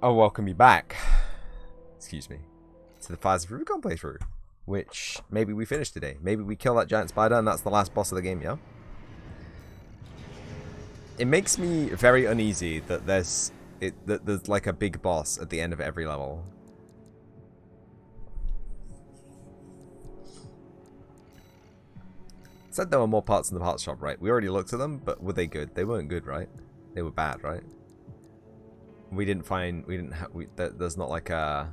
Oh, welcome you back. Excuse me. To the Fires of Rubicon playthrough. Which, maybe we finish today. Maybe we kill that giant spider and that's the last boss of the game, yeah? It makes me very uneasy that there's like a big boss at the end of every level. Said there were more parts in the parts shop, right? We already looked at them, but were they good? They weren't good, right? They were bad, right? We didn't find, there's not like a...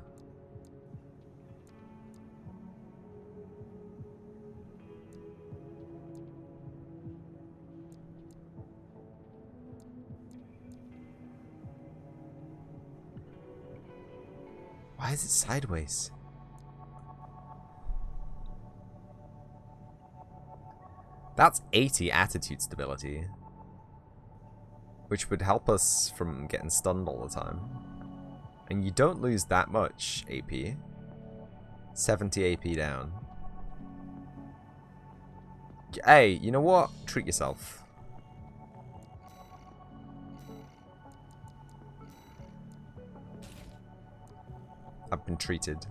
Why is it sideways? That's 80 attitude stability. Which would help us from getting stunned all the time. And you don't lose that much AP. 70 AP down. Hey, you know what? Treat yourself. I've been treated.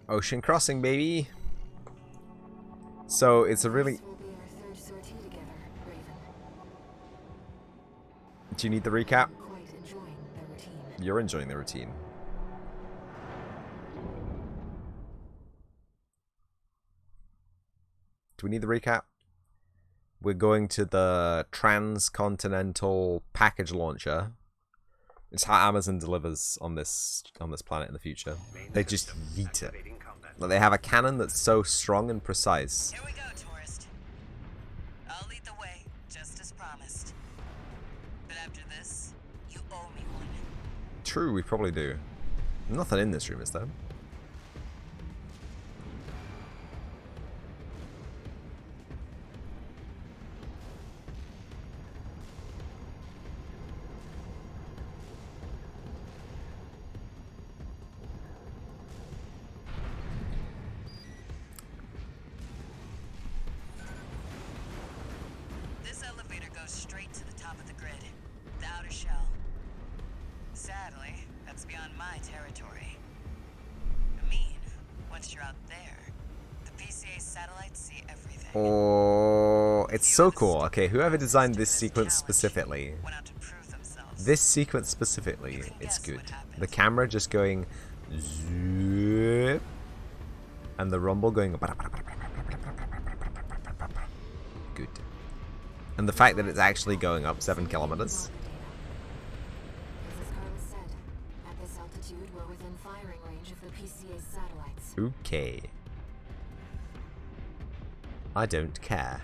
Ocean crossing, baby. So it's a really... Do you need the recap? You're enjoying the routine. Do we need the recap? We're going to the transcontinental package launcher. It's how Amazon delivers on this planet in the future. They just yeet it. Like they have a cannon that's so strong and precise. Here we go, tourist. I'll lead the way, just as promised. But after this, you owe me one. True, we probably do. Nothing in this room, is there? This elevator goes straight to the top of the grid, the outer shell. Sadly, that's beyond my territory. I mean, once you're out there, the PCA satellites see everything. Oh, it's so cool. Okay, whoever designed this sequence specifically, Went out to prove themselves. this sequence specifically, it's good. The camera just going zoop, and the rumble going good. And the fact that it's actually going up 7 kilometers. As Carlos said, at this altitude, we're within firing range of the PCA's satellites. Okay. I don't care.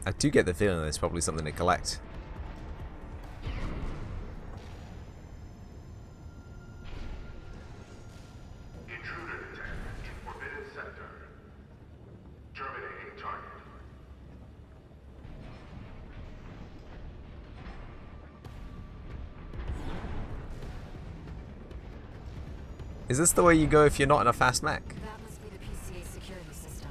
I do get the feeling there's probably something to collect. Intruder detected in forbidden sector. Terminating target. Is this the way you go if you're not in a fast mech? That must be the PCA security system.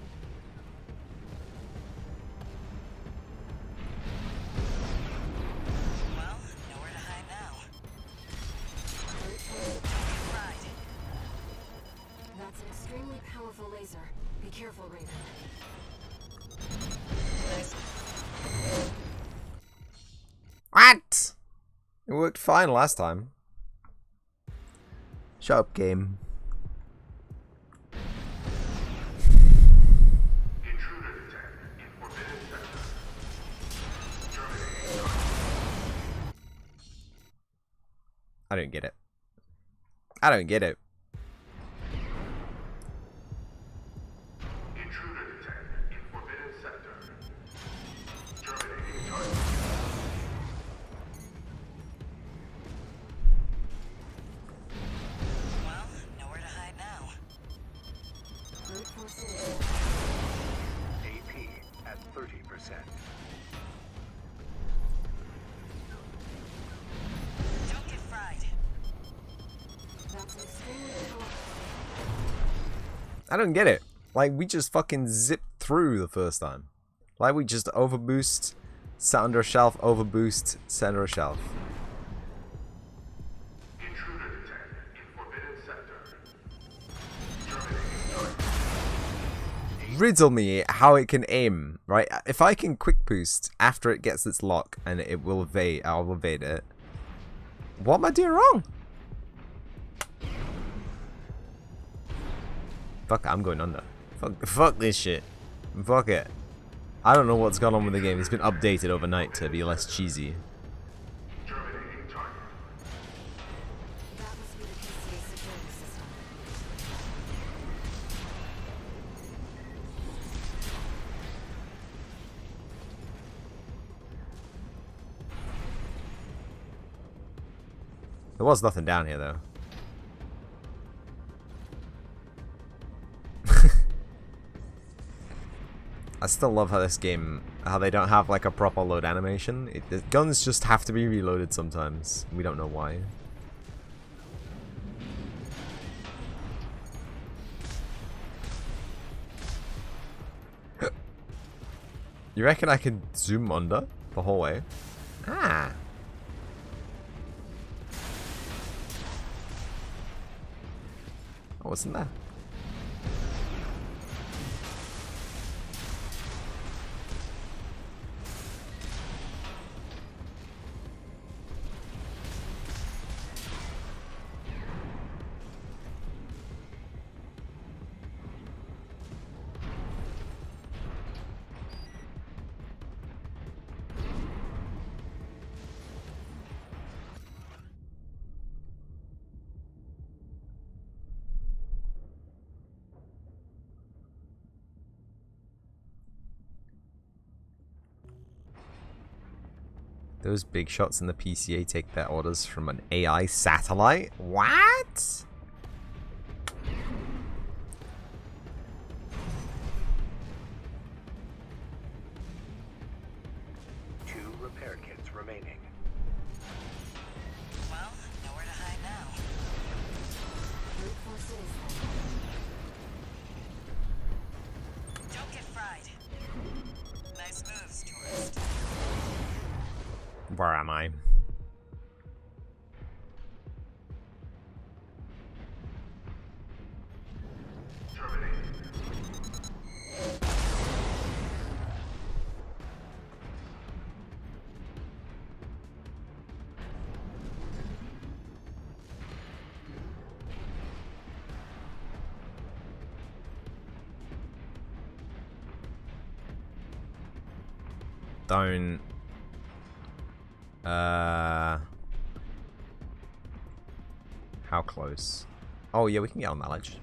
Well, nowhere to hide now. Right. That's an extremely powerful laser. Be careful, Raven. Nice. What? It worked fine last time. Shut up, game. Intruder detected in forbidden sector. Terminating target. I don't get it. I don't get it. Intruder detected in forbidden sector. Terminating target. Well, nowhere to hide now. for citizens. AP at 30%. Don't get fried. That's extremely cool. I don't get it. Like, we just fucking zipped through the first time. Like, we just overboost, sat under a shelf, overboost, sat under a shelf. Intruder detected in forbidden sector. Terminating target. Riddle me how it can aim, right? If I can quick boost after it gets its lock and it will evade, I'll evade it. What am I doing wrong? Fuck, I'm going under. Fuck this shit. Fuck it. I don't know what's gone on with the game. It's been updated overnight to be less cheesy. Terminating target. That must be the PCA security system. There was nothing down here though. I still love how this game, how they don't have like a proper load animation. The guns just have to be reloaded sometimes. We don't know why. You reckon I can zoom under the whole way? Ah. Oh, what's in there? Those big shots in the PCA take their orders from an AI satellite? What? Two repair kits remaining. Well, nowhere to hide now. Root for citizens. Don't get fried. Nice moves, tourist. Where am I? Terminating. Don't. How close? Oh yeah, we can get on that ledge.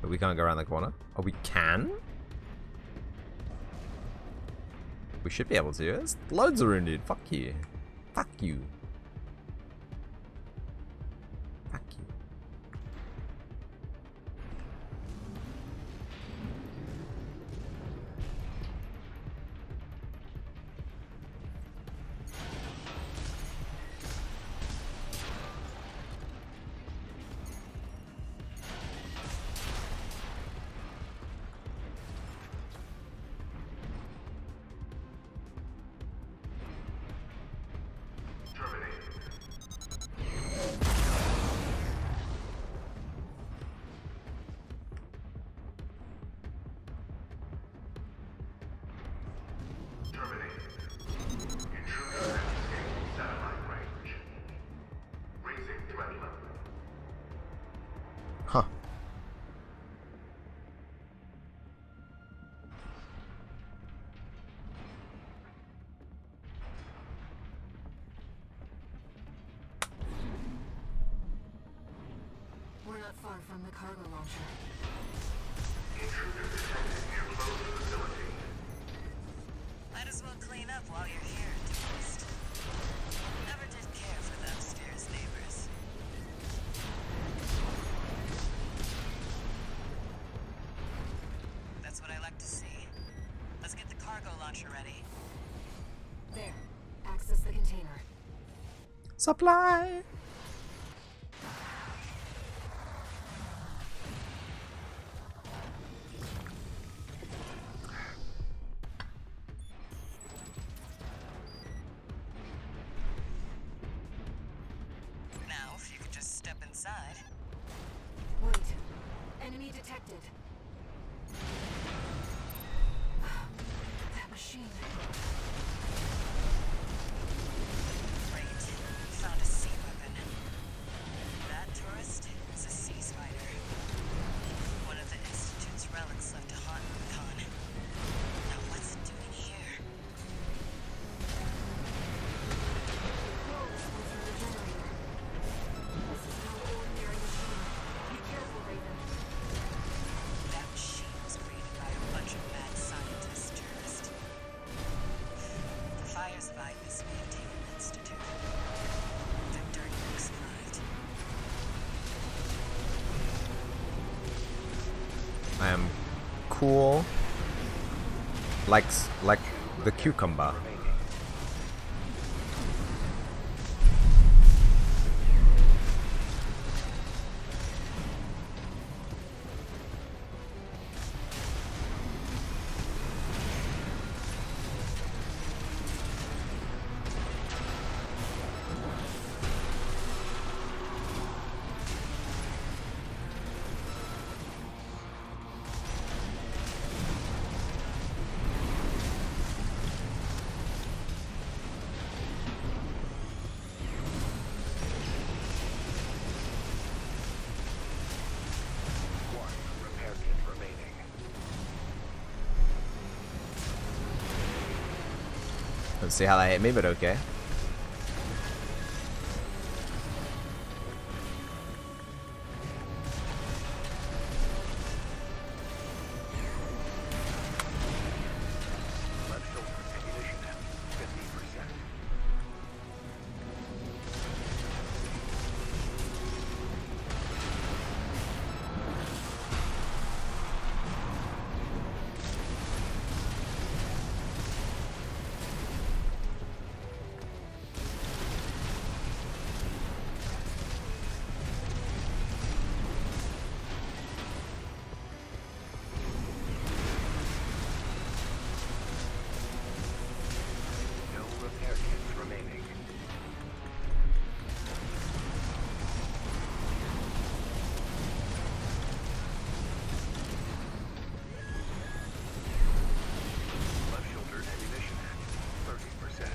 But we can't go around the corner. Oh, we can? We should be able to. There's loads of room, dude. Fuck you. Fuck you. Fuck you. Huh. We're not far from the cargo launcher. Intruder detected near closed facility. Might as well clean up while you're here, tourist. Never did care for the upstairs neighbors. Supply! Now, if you could just step inside. Wait. Enemy detected. That machine. Great. Found a sea weapon. That tourist is a sea spider. One of the Institute's relics left to haunt Con. Now what's it doing here? This was the generator. This is no ordinary machine. Be careful, Raven. That machine was created by a bunch of mad scientists, tourist. The fires of Ibis may have taken the Institute. The dirty work survived. I am cool. Like the cucumber. Remaining. One repair kit remaining. Let's see how that hit me, but okay. Left shoulder ammunition at 50%. No repair kits remaining. Left shoulder ammunition at 30%.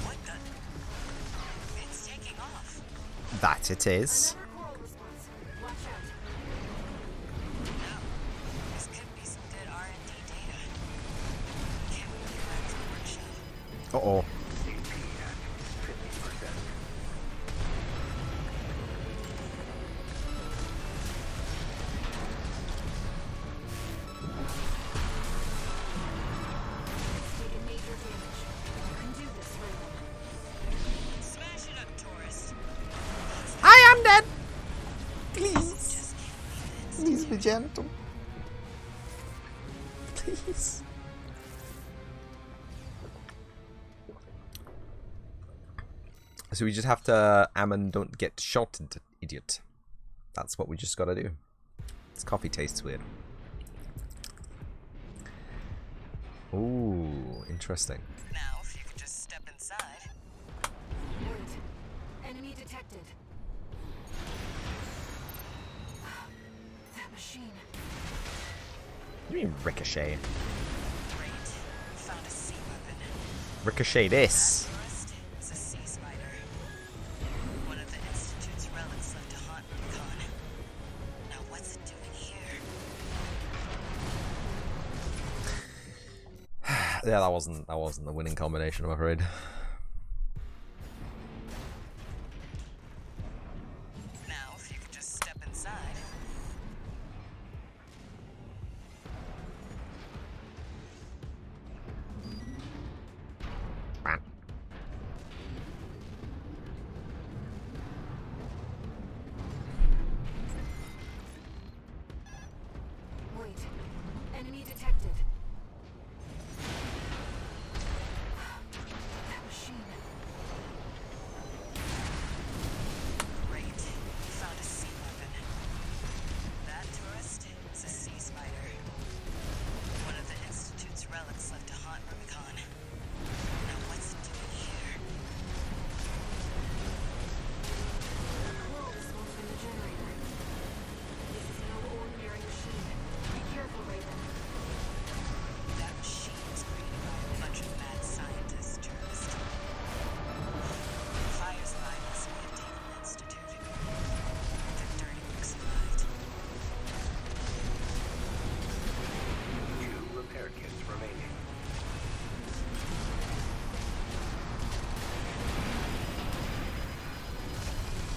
What the? It's taking off. That it is. Another call response. Watch out. No. This could be some good R&D data. Can't wait to get back to the workshop. Uh-oh. AP at 50%. It's taken major damage. You can do this, Raven. Smash it up, tourist. I am dead! Please. Just can't leave it. Please be gentle. Please. So we just have to Ammon don't get shot, idiot. That's what we just gotta do. This coffee tastes weird. Ooh, interesting. Now, if you could just step inside. Wait. Enemy detected. That machine. What do you mean ricochet? Great. Found a sea weapon. Ricochet this. Tourist is a sea spider. One of the Institute's relics left to haunt Con. Now what's it doing here? Yeah, that wasn't the winning combination, I'm afraid. Now, if you could just step inside. Enemy detected. That machine. Great. Found a sea weapon. That tourist is a sea spider. One of the Institute's relics left to haunt Rubicon. Now what's it doing here? Coral is smoke from the generator. This is no ordinary machine. Be careful, Raven. That machine was created by a bunch of mad scientists, tourists. Fire's rivals may have taken the Institute. Their dirty work survived. 2 repair kits remaining.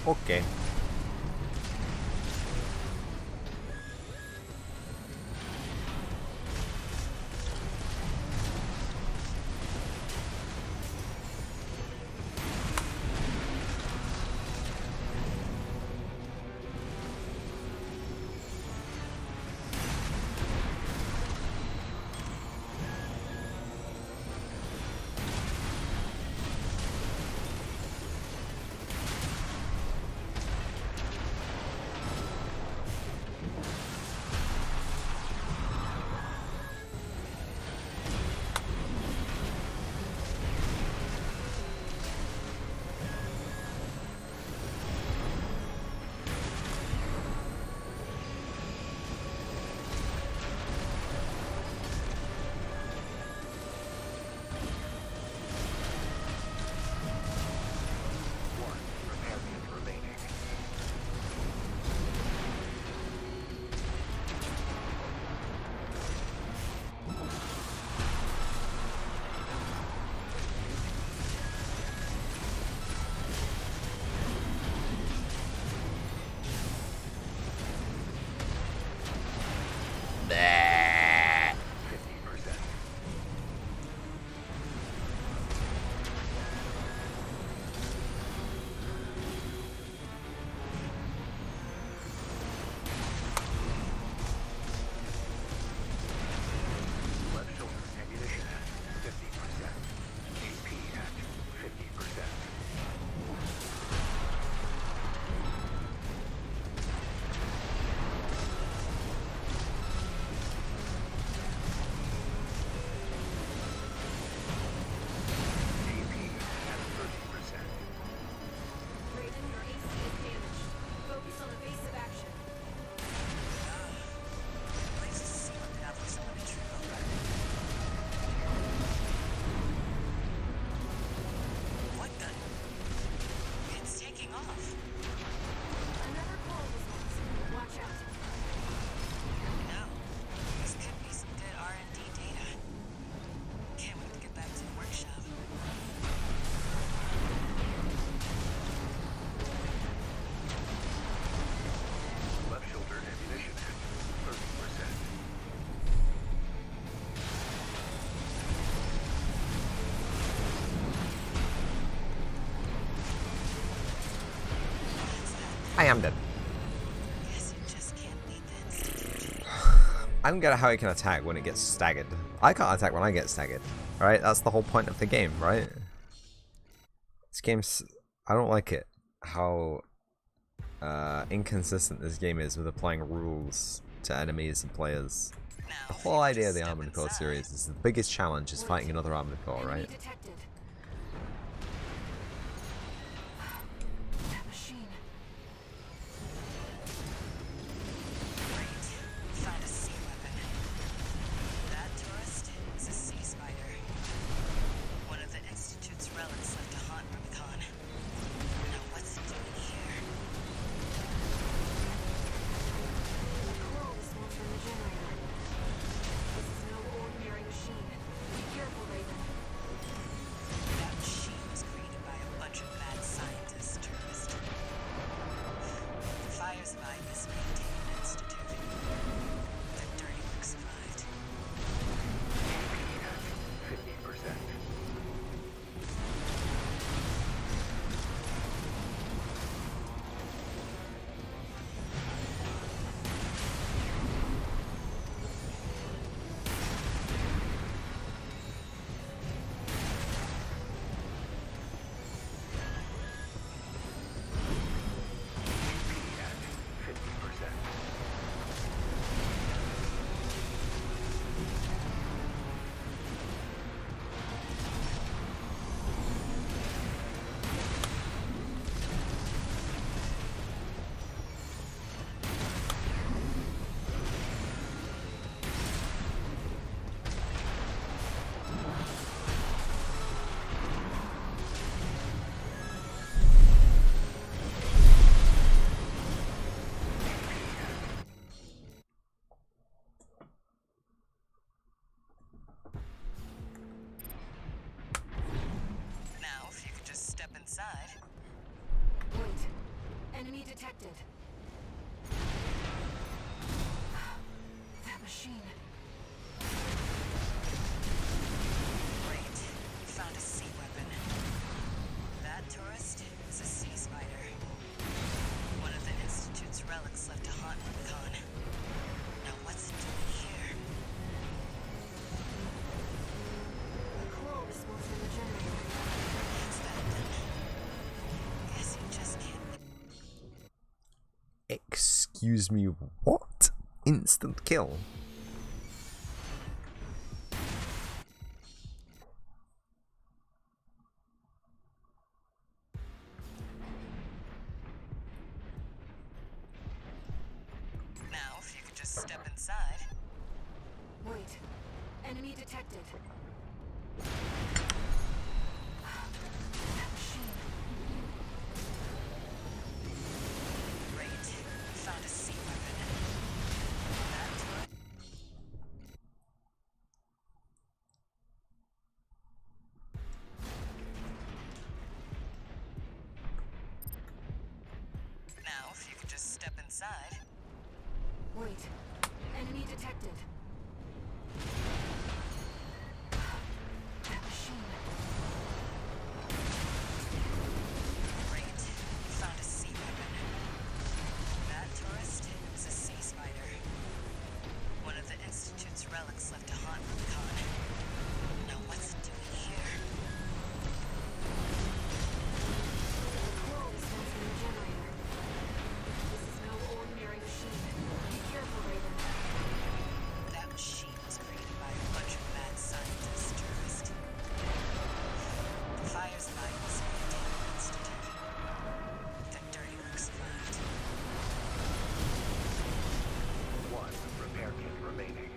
Okay. Repair kit remaining. Bleh. 50%. Left shoulder ammunition at 50%. AP at 50%. AP at 30%. Raven, your AC is damaged. Focus on evasive action. Place a sea weapon out for someone to trip over. What the? It's taking off. Another coral was lost. Watch out. No. This could be some good R&D data. Can't wait to get back to the workshop. Left shoulder ammunition at 30%. I am dead. Guess you just can't beat the Institute. I don't get how it can attack when it gets staggered. I can't attack when I get staggered. Alright, that's the whole point of the game, right? This game's... I don't like it. How inconsistent this game is with applying rules to enemies and players. Now, The whole idea of the step Armored Core inside. series is the biggest challenge is fighting another Armored Core, Enemy right? detected. That machine. Great. Found a sea weapon. That tourist is a sea spider. One of the Institute's relics left to haunt Rubicon. Now what's it doing here? Coral is smoke from the generator. This is no ordinary machine. Be careful, Raven. Enemy detected. That machine. Great. Found a sea weapon. That tourist is a sea spider. One of the Institute's relics left to haunt Rubicon. Now what's it doing here? The coral response from the generator. It's that then. Guess he just can't. Excuse me, what? Instant kill. Now, if you could just step inside. Wait. Enemy detected. That machine. Great. Found a sea weapon. That tourist. Now, if you could just step inside. Wait. Enemy detected. That machine. Great. Found a sea weapon. That tourist is a sea spider. One of the Institute's relics left to haunt Rubicon. Now what's it doing here? Coral response from the generator. This is no ordinary machine. Be careful, Raven. That machine was created by a bunch of mad scientists, tourist. The fire's by the Scientific Institute. The dirty work survived. One repair kit remaining.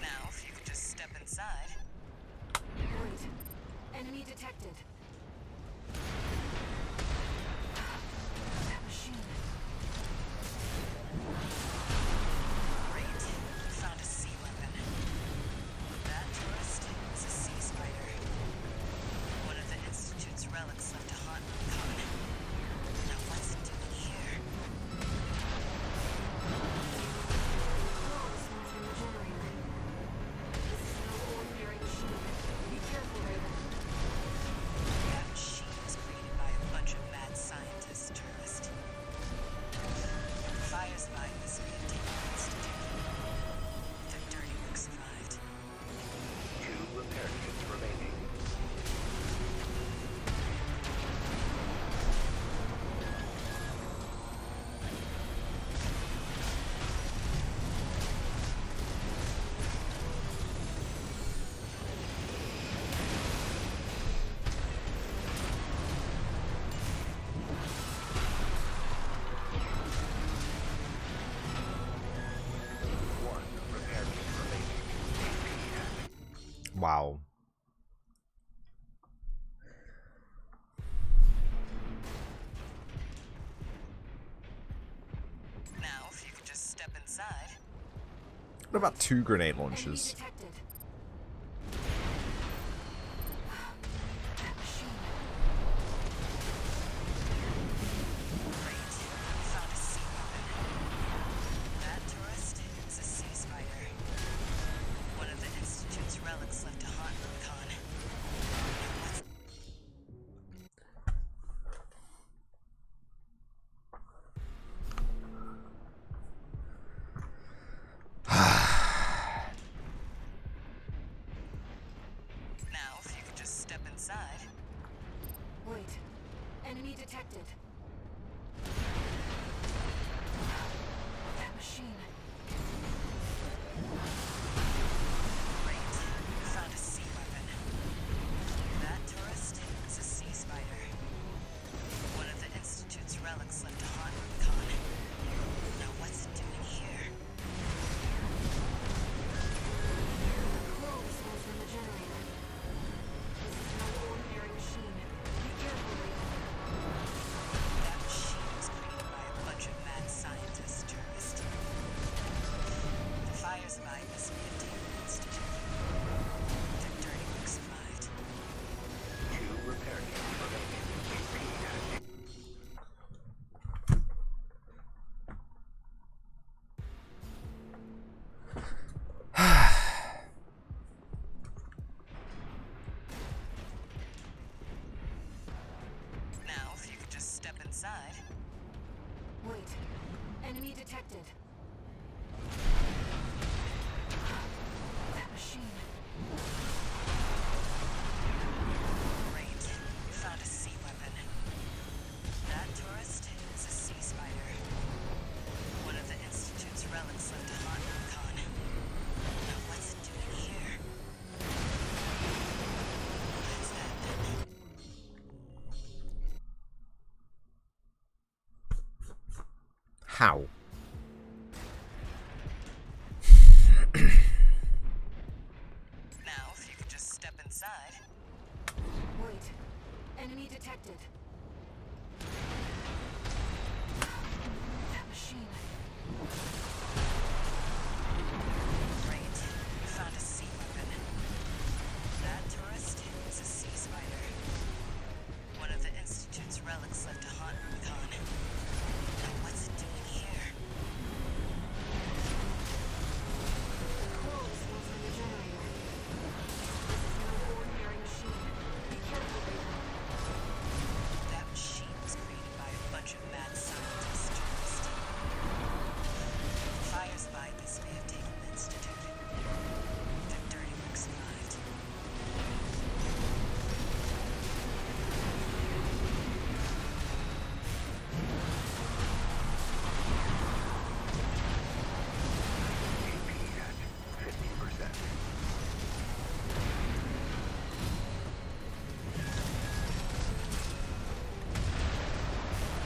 Now, if you could just step inside. Wait. Enemy detected. That machine. Great. Found a sea weapon. That tourist is a sea spider. One of the Institute's relics left to haunt Rubicon. Now what's it doing here? Coral response from the generator. This is no ordinary machine. Be careful, Raven. That machine was created by a bunch of mad scientists, tourist. The fire's by the Scientific Institute. The dirty work survived. Two repair kits remaining. One repair kit remaining. Wow. Now, if you could just step inside. What about 2 grenade Enemy launchers? detected. That machine. Great. Found a sea weapon. That tourist is a sea spider. One of the Institute's relics left to haunt Rubicon. Now what's Now, if you could just step inside. Wait. Enemy detected. That machine. Great. Found a sea weapon. That tourist is a sea spider. One of the Institute's relics left to haunt Rubicon. Now what's it doing here? Coral response from the generator. This is no ordinary machine. Be careful, Raven. That machine was created by a bunch of mad scientists, tourist. inside. Wait. Enemy detected. That machine. Great. You found a sea weapon. That tourist is a sea spider. One of the Institute's relics left to haunt Rubicon. Now what's it doing here? That's that then. How? Now, if you could just step inside. Wait. Enemy detected. That machine. Great. You found a sea weapon. That tourist is a sea spider. One of the Institute's relics left to haunt Rubicon. Now what's it doing here? Coral smells from the generator. This is no ordinary machine. Be careful, Raven. That machine was created by a bunch of mad scientists. Tourists. Fire's bypass may have taken the Institute. Their dirty work survived. AP at 50%.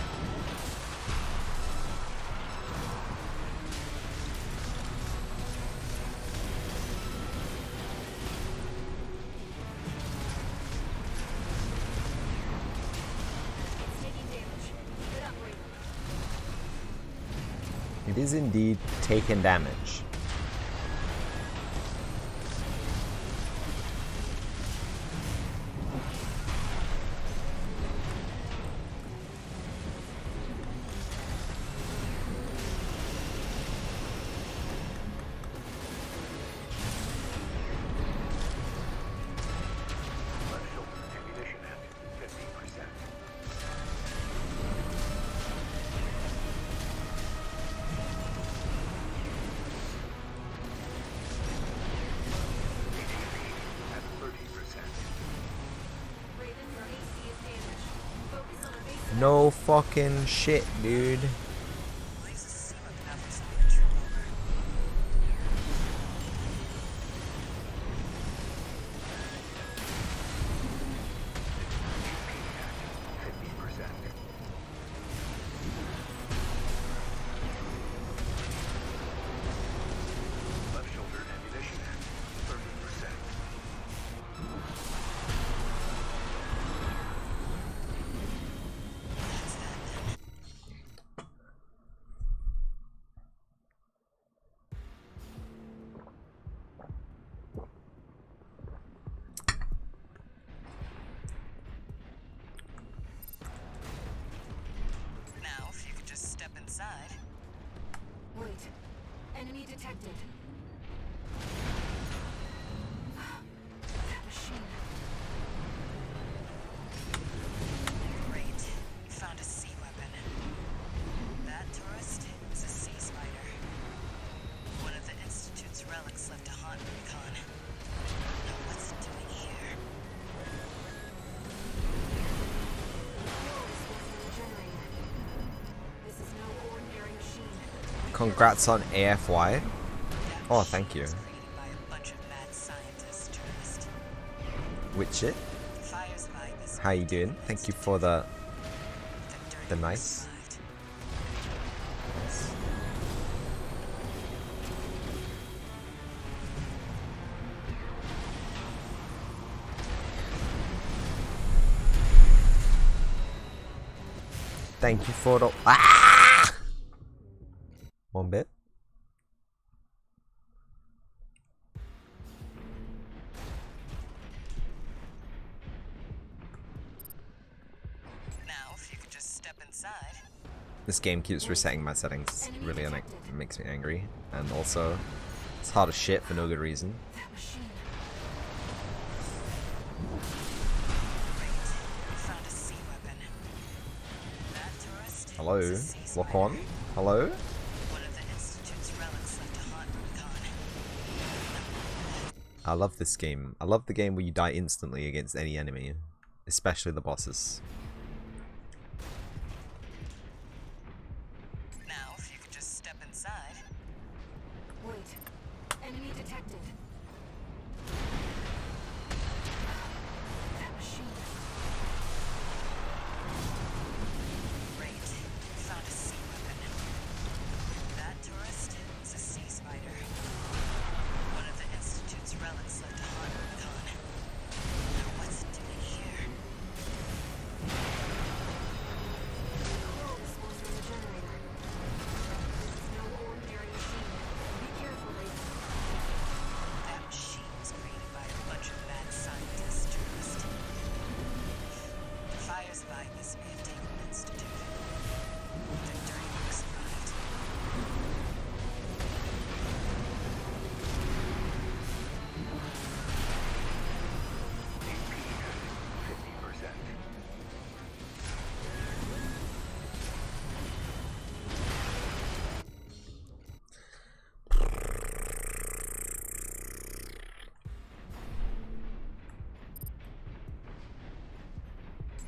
It's taking damage. Keep it up, Raven. It is indeed taking damage. Left shoulder ammunition at 50%. ATP at 30%. Raven, your AC is damaged. Focus on evasive. No fucking shit, dude. Leaves a sea weapon out for someone to trip over. AP at 50%. Left shoulder ammunition at 30%. That's that then. Now, if you could just step inside. Wait. Enemy detected. That machine. Great. You found a sea weapon. That tourist is a sea spider. One of the Institute's relics left to haunt Rubicon. Now what's it doing here? Coral smells from the generator. This is no ordinary machine. Congrats on AFY. That Oh, machine thank you. was created by a bunch of mad scientists. Tourist. Which it? Fire's vibe is How you doing? Thank you for the dirty nice. survived. Thank you for the ah! One bit. Now, if you could just step inside. This game keeps resetting my settings. Really, and it makes me angry. And also, it's hard as shit for no good reason. That machine. Great. You found a sea weapon. That Hello? is a sea Lock spider. on? Hello? One of the Institute's relics left to haunt Rubicon. I love this game. I love the game where you die instantly against any enemy. Especially the bosses. Now, if you could just step inside. Wait. Enemy detected. That machine. Great. Found a sea weapon. That tourist is a sea spider. One of the Institute's relics left to haunt Rubicon. Now what's it doing here? Coral is Smores from the generator. This is no ordinary machine. Be careful, Raven. That machine was created by a bunch of mad scientists, tourist. The fire survived this may have taken an institute. The dirty work survived. AP at 50%.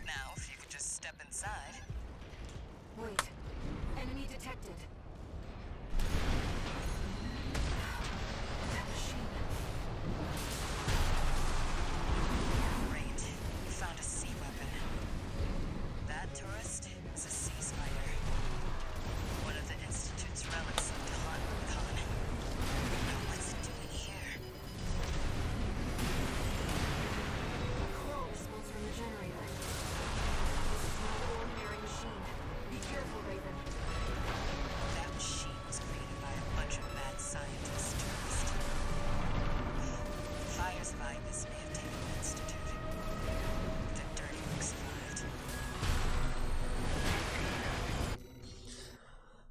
Now, if you could just step inside. Wait. Enemy detected. That machine. Great. You found a sea weapon. That tourist is a sea spider. One of the Institute's relics left to haunt Rubicon. Now what's it doing here? Coral is Smores from the generator. This is no ordinary machine. Be careful, Raven. That machine was created by a bunch of mad scientists, tourist. The fire survived this may have taken an institute. The dirty work survived.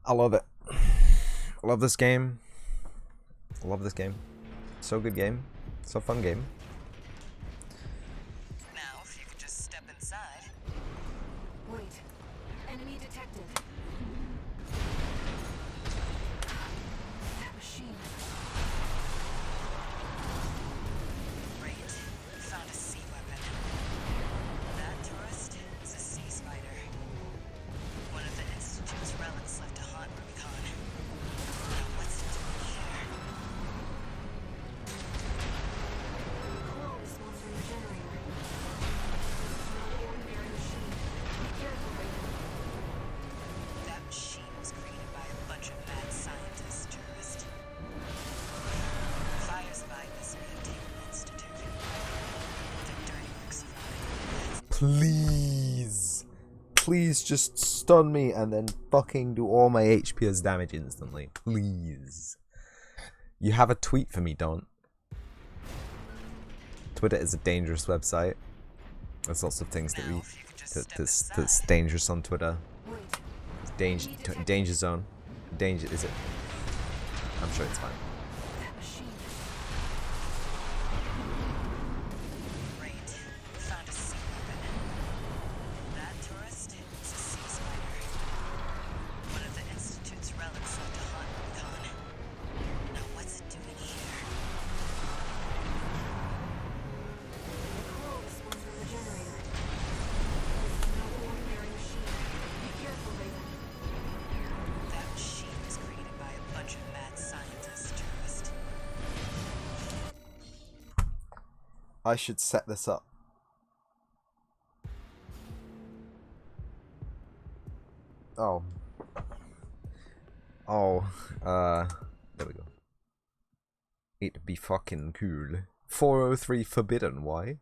I love it. I love this game. I love this game. So good game. So fun game. Now, if you could just step inside. Wait. Enemy detected. That machine. Great. You found a sea weapon. That tourist is a sea spider. One of the Institute's relics left to haunt Rubicon. Now what's it doing here? Coral is Smores from the generator. This is no ordinary machine. Be careful, Raven. That machine was created by a bunch of mad scientists, tourist. The fire survived this may have taken an institute. The dirty work survived. Please. Please just stun me and then fucking do all my HP as damage instantly. Please. You have a tweet for me, don't. Twitter is a dangerous website. There's lots of things that Now, we if you could just step that's inside. dangerous on Twitter. Wait. Danger danger zone. Danger is it? I'm sure it's fine. That machine. Great. You found a sea weapon. That tourist is a sea spider. One of the Institute's relics left to haunt Rubicon. Now what's it doing here? Coral is Smores from the generator. This is no ordinary machine. Be careful, Raven. That machine was created by a bunch of mad scientists, tourist. I should set this up. Oh. Oh, there we go. It'd be fucking cool. 403 forbidden, why?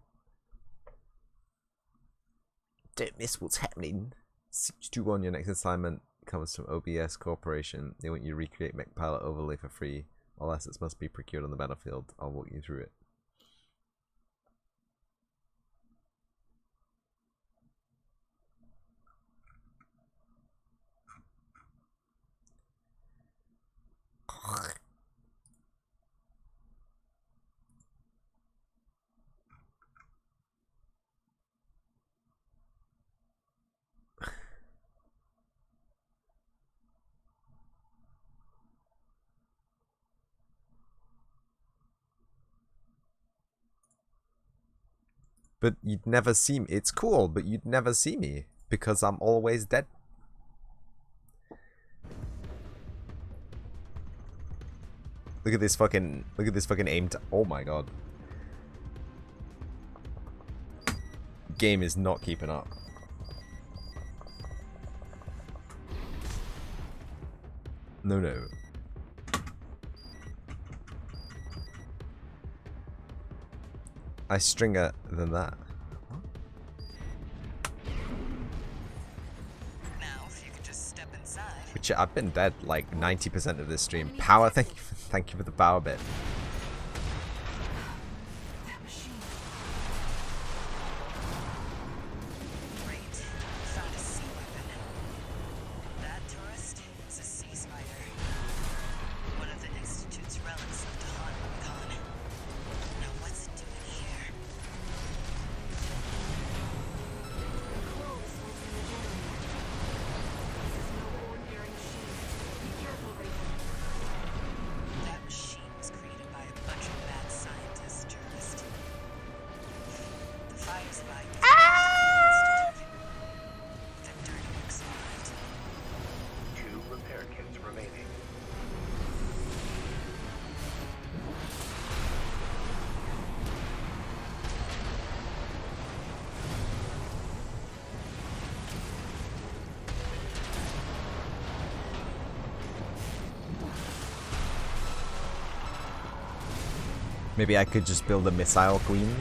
Don't miss what's happening. 621, your next assignment comes from OBS Corporation. They want you to recreate MechPilot overlay for free. All assets must be procured on the battlefield. I'll walk you through it. But you'd never see me. It's cool, but you'd never see me because I'm always dead. Look at this fucking aim. Oh my god. Game is not keeping up. No, no. I stringer than that. Now, if you could just step inside. Which I've been dead like 90% of this stream. Power, thank you for the power bit. That machine. Great. Found a sea weapon. That tourist is a sea spider. One of the Institute's relics left to haunt Recon. Now what's it doing here? Control is sensing the generator. This is no ordinary machine. Be careful, Raven. That machine was created by a bunch of mad scientists, tourists. The fires by Institute. Victor survived. 2 repair kits remaining. Maybe I could just build a missile queen.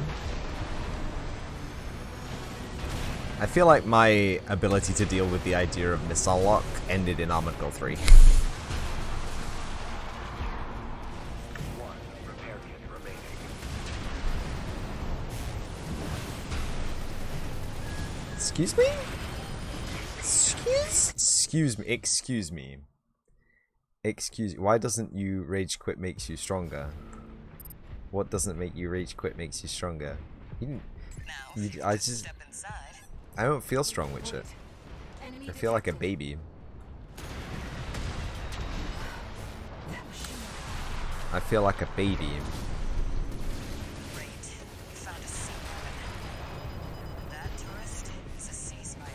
I feel like my ability to deal with the idea of missile lock ended in Armored Core 3. 1 repair kit remaining. Excuse me? Excuse me. Why doesn't you rage quit makes you stronger? What doesn't make you rage quit makes you stronger? Now, You- if you I could just- step inside. I don't feel strong with it. Enemy I feel like a detected. baby. That machine. I feel like a baby. Great. Found a sea weapon. That tourist is a sea spider.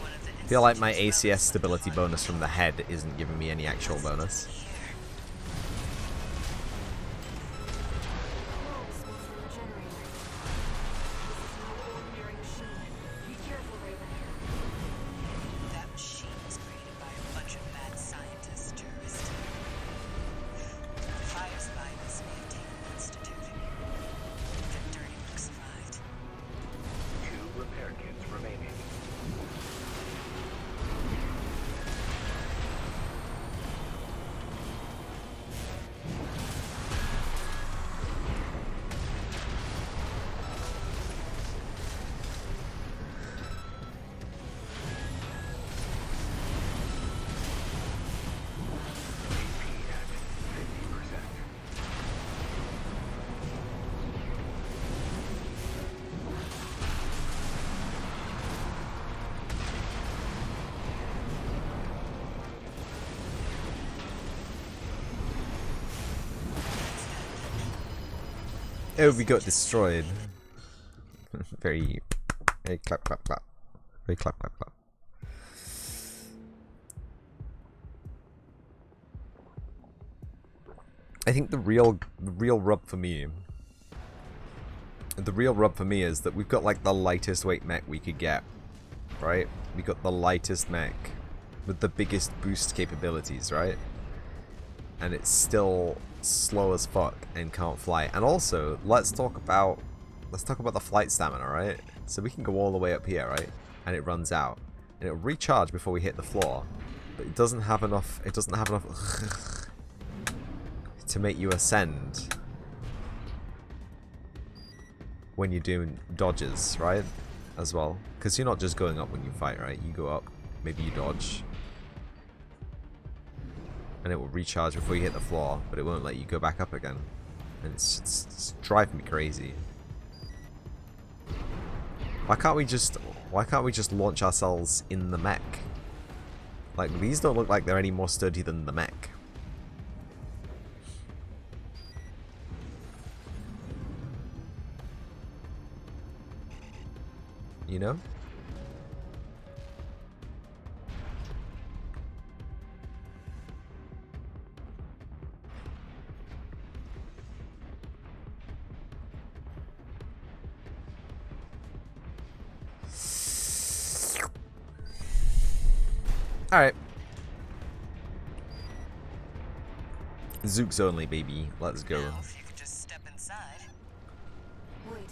One of the I feel like my Institute's ACS relics stability left to haunt bonus from the head isn't giving me any actual bonus. here. Control is sensing the generator. This is no ordinary machine. Be careful, Raven. That machine was created by a bunch of mad scientists, tourists. The fires by this may have taken the Institute. Victor survived. 2 repair kits remaining. AP at 50%. Oh, we got destroyed. very clap clap clap. Very clap clap clap. I think the real rub for me. The real rub for me is that we've got like the lightest weight mech we could get, right? We got the lightest mech with the biggest boost capabilities, right? And it's still slow as fuck and can't fly. And also, let's talk about the flight stamina, right? So we can go all the way up here, right? And it runs out, and it'll recharge before we hit the floor. But it doesn't have enough. It doesn't have enough to make you ascend when you're doing dodges, right? As well, because you're not just going up when you fight, right? You go up, maybe you dodge, and it will recharge before you hit the floor, but it won't let you go back up again. And it's driving me crazy. Why can't we just launch ourselves in the mech? Like, these don't look like they're any more sturdy than the mech. you know? Alright. Zooks only, baby. Let's go. Now, if you could just step inside. Wait.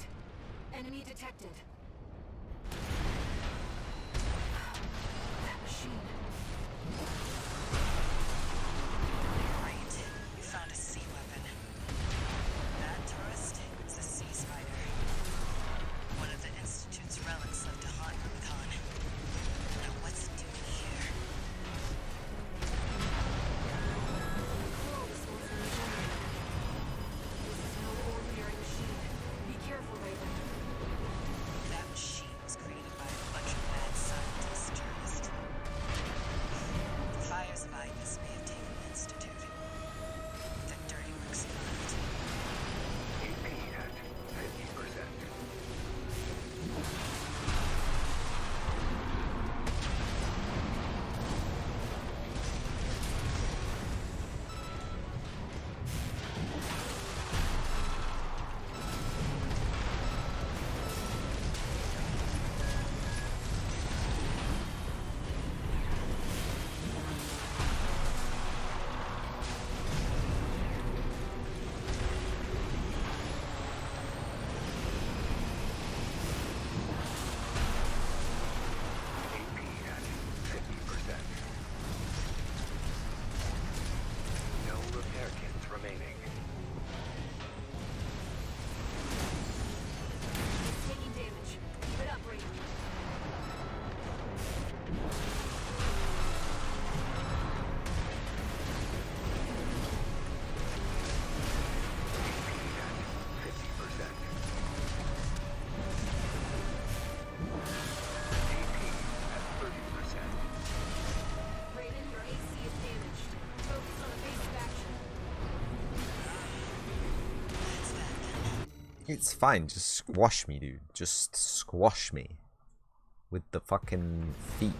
Enemy detected. That machine. Great. You found a sea weapon. That tourist is a sea spider. One of the Institute's relics left to haunt Rubicon. Now what's it doing here? Control the Smores in the generator. This is no ordinary machine. Be careful, Raven. That machine was created by a bunch of mad scientists, journalists. The fires of Ibis may have taken the Institute. That dirty work's left. AP at 50%. AP at 50%. No repair kits remaining. It's taking damage. Keep it up, Raven. AP at 50%. AP at 30%. Raven, your AC is damaged. Focus on evasive action. That's that then. It's fine. Just squash me, dude. Just squash me. With the fucking feet.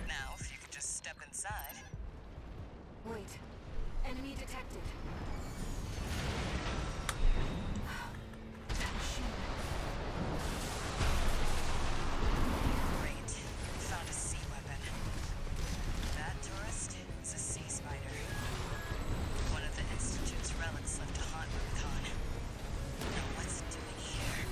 Now, if you could just step inside. Wait. Enemy detected. That machine. Great. You found a sea weapon. That tourist is a sea spider. One of the Institute's relics left to haunt Rubicon. Now what's it doing here?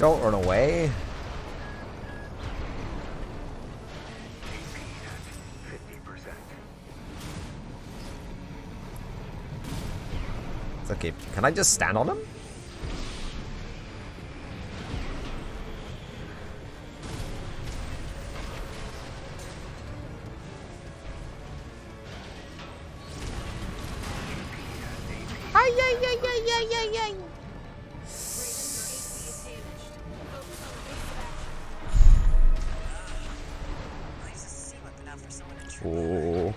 Don't run away. AP at 50%. It's okay. Can I just stand on him? Please a sea weapon out for someone to trip. Oh.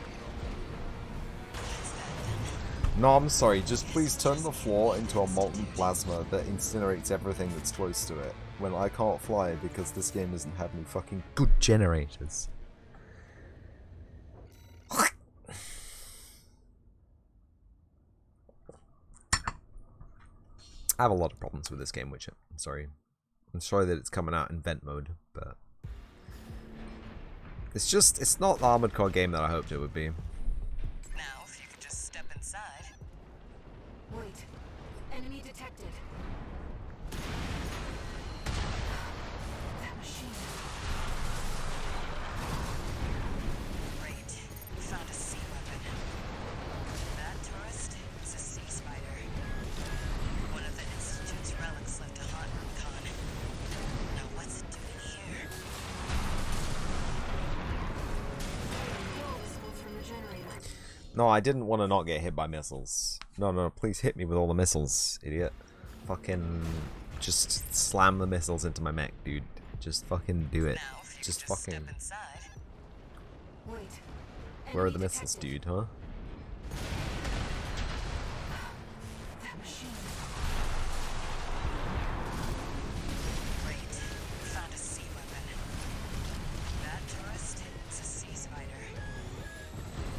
No, I'm sorry. Just please turn the floor into a molten plasma that incinerates everything that's close to it. When I can't fly because this game doesn't have any fucking good generators. I have a lot of problems with this game, which I'm sorry. I'm sorry that it's coming out in vent mode, but it's not the Armored Core game that I hoped it would be. Now, if you could just step inside. Wait. Enemy detected. That machine. Great. We found a sea weapon. That tourist is a sea spider. One of the Institute's relics left to haunt Rubicon. Now what's it doing here? Fuel results from the generator. No, I didn't want to not get hit by missiles. No, please hit me with all the missiles, idiot. Fucking just slam the missiles into my mech, dude. Just fucking do it. Now, if you Just could just fucking. step inside. Wait. Where are Enemy the missiles, detected. dude, huh? That machine. Great. We found a sea weapon. That tourist is a sea spider.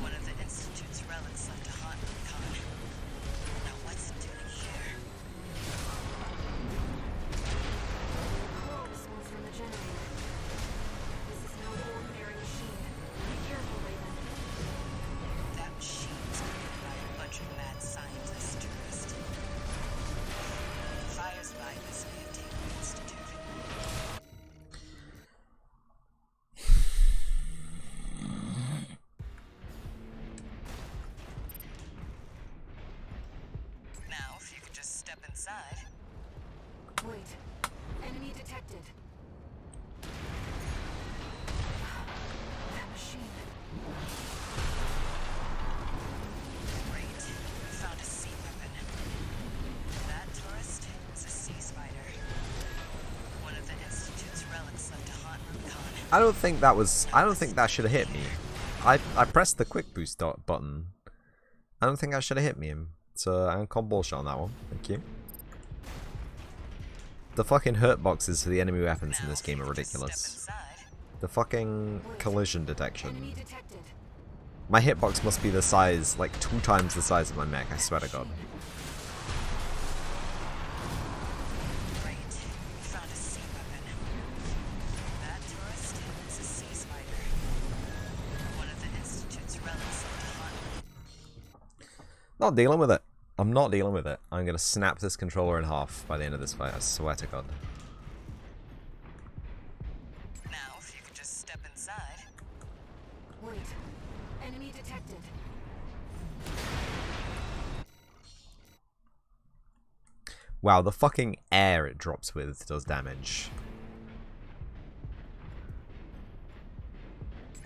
One of the Institute's relics left to haunt Rubicon. Now what's it doing here? Fuel results from the generator. This is no ordinary machine. Be careful, Raven. That machine's created by a bunch of mad scientists, tourist. Fire's virus may have taken the Institute. Now, if you could just step inside. Wait. Enemy detected. That machine. Great. We found a sea weapon. That tourist is a sea spider. One of the Institute's relics left to haunt Rubicon. I don't think that should have hit me. I pressed the quick boost button. I don't think that should have hit me. So I'm call bullshit on that one. Thank you. The fucking hurt boxes for the enemy weapons in this game are ridiculous. The fucking collision Enemy detection. detected. My hitbox must be the size, like 2 times the size of my mech, I swear to god. Great. We found a sea weapon. That tourist is a sea spider. One of the Institute's relics left to haunt. Not dealing with it. I'm not dealing with it. I'm gonna snap this controller in half by the end of this fight, I swear to god. Now, if you could just step inside. Wait. Enemy detected. Wow, the fucking air it drops with does damage.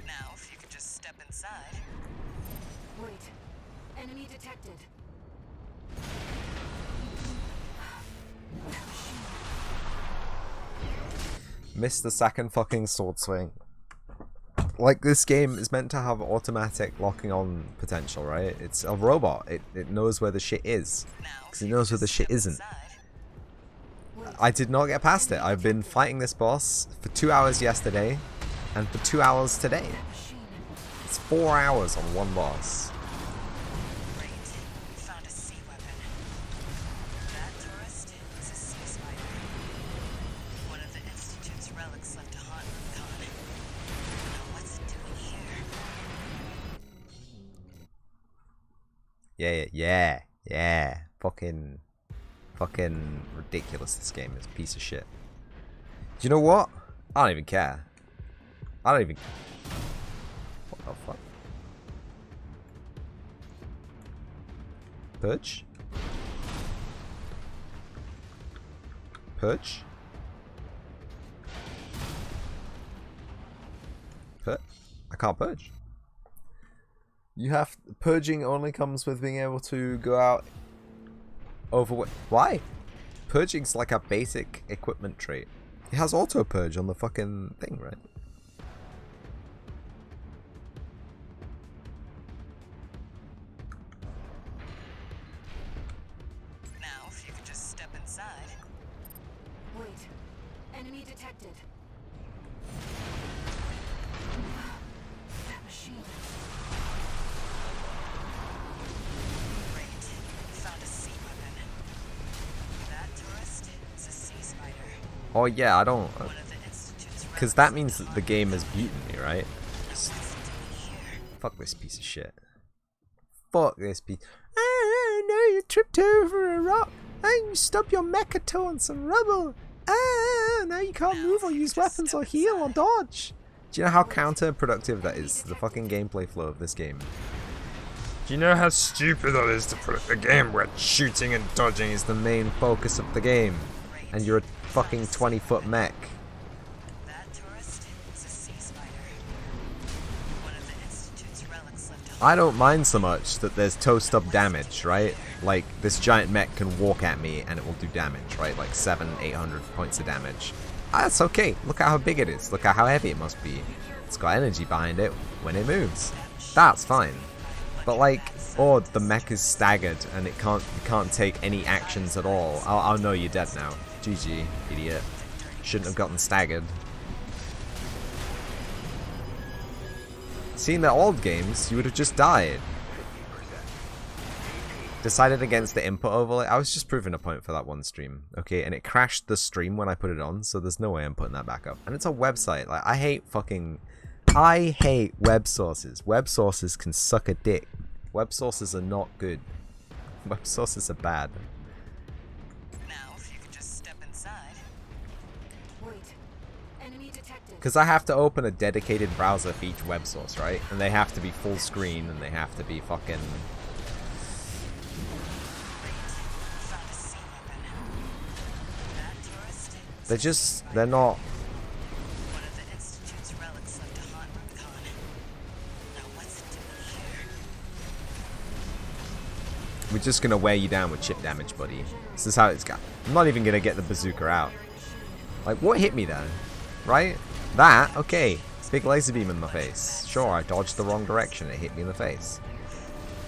Now, if you could just step inside. Wait. Enemy detected. That machine. Missed the second fucking sword swing. Like, this game is meant to have automatic locking on potential, right? It's a robot. It knows where the shit is. Now, Because it knows where the shit isn't. I did not get past it. I've been fighting this boss for 2 hours yesterday and for 2 hours today. Machine. It's 4 hours on one boss. Great. We found a sea weapon. That tourist is a sea spider. One of the Institute's relics left to haunt Rubicon. Now what's it doing here? Yeah. Fucking ridiculous this game is. Piece of shit. Do you know what? I don't even care. I don't even... What the fuck? Purge? Purge? I can't purge. You have... Purging only comes with being able to go out over... Why? Purging's like a basic equipment trait. It has auto purge on the fucking thing, right? Now, if you could just step inside. Wait. Enemy detected. That machine. Great. Found a sea weapon. That tourist is a sea spider. Oh yeah, I don't... One of the Institute's Because that means that the game has beaten me, right? Fuck this piece of shit. Fuck this piece... Ah, no, you tripped over a rock. And you stubbed your mecha toe on some rubble. Ah, now you can't move or use weapons or heal or dodge. Do you know how counterproductive that is to the fucking gameplay flow of this game? Do you know how stupid that is to put a game where shooting and dodging is the main focus of the game? And you're a fucking 20-foot mech. That tourist is a sea spider. One of the Institute's relics left to I don't mind so much that there's toe stub damage, right? Like, this giant mech can walk at me and it will do damage, right? Like 700-800 points of damage. That's okay. Look at how big it is. Look at how heavy it must be. It's got energy behind it when it moves. That's fine. But like, oh, the mech is staggered and it can't take any actions at all. I'll know you're dead now. GG, idiot. Shouldn't have gotten staggered. See, in the old games, you would have just died. Decided against the input overlay. I was just proving a point for that one stream, okay? And it crashed the stream when I put it on, so there's no way I'm putting that back up. And it's a website. Like, I hate web sources. Web sources can suck a dick. Web sources are not good. Web sources are bad. Now, if you could just step inside. Wait. Enemy detected. Because I have to open a dedicated browser for each web source, right? And they have to be full screen, and they have to be fucking... Found a sea weapon. That tourist is They're not... one of the Institute's relics left to haunt Rubicon. Now, what's it doing here? We're just gonna wear you down with chip damage, buddy. This is how it's got. I'm not even gonna get the bazooka out. Like, what hit me there? Right? That? Okay. Big laser beam in my face. Sure, I dodged the wrong direction. It hit me in the face.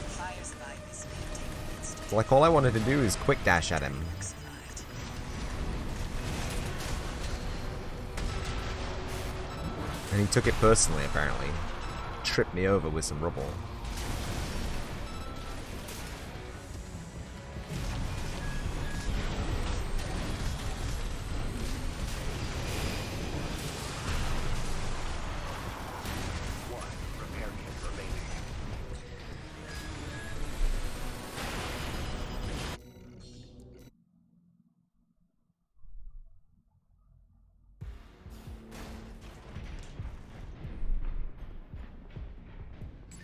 Fires by this maintained Institute Like, all I wanted to do is quick dash at him. survived. And he took it personally, apparently. Tripped me over with some rubble. One repair kit remaining.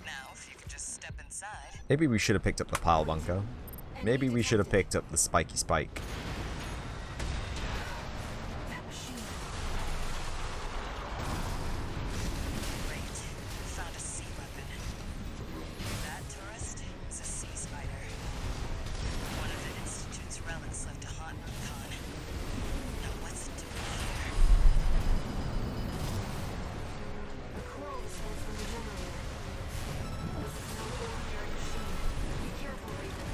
Now, if you could just step inside. Maybe we should have picked up the pile bunker. Maybe we should have picked up the spiky spike. That machine. Great. Found a sea weapon. That tourist is a sea spider. One of the Institute's relics left to haunt Rubicon. Now, what's it doing here? The coral descends from the generator. This is no ordinary machine. Be careful, Raven.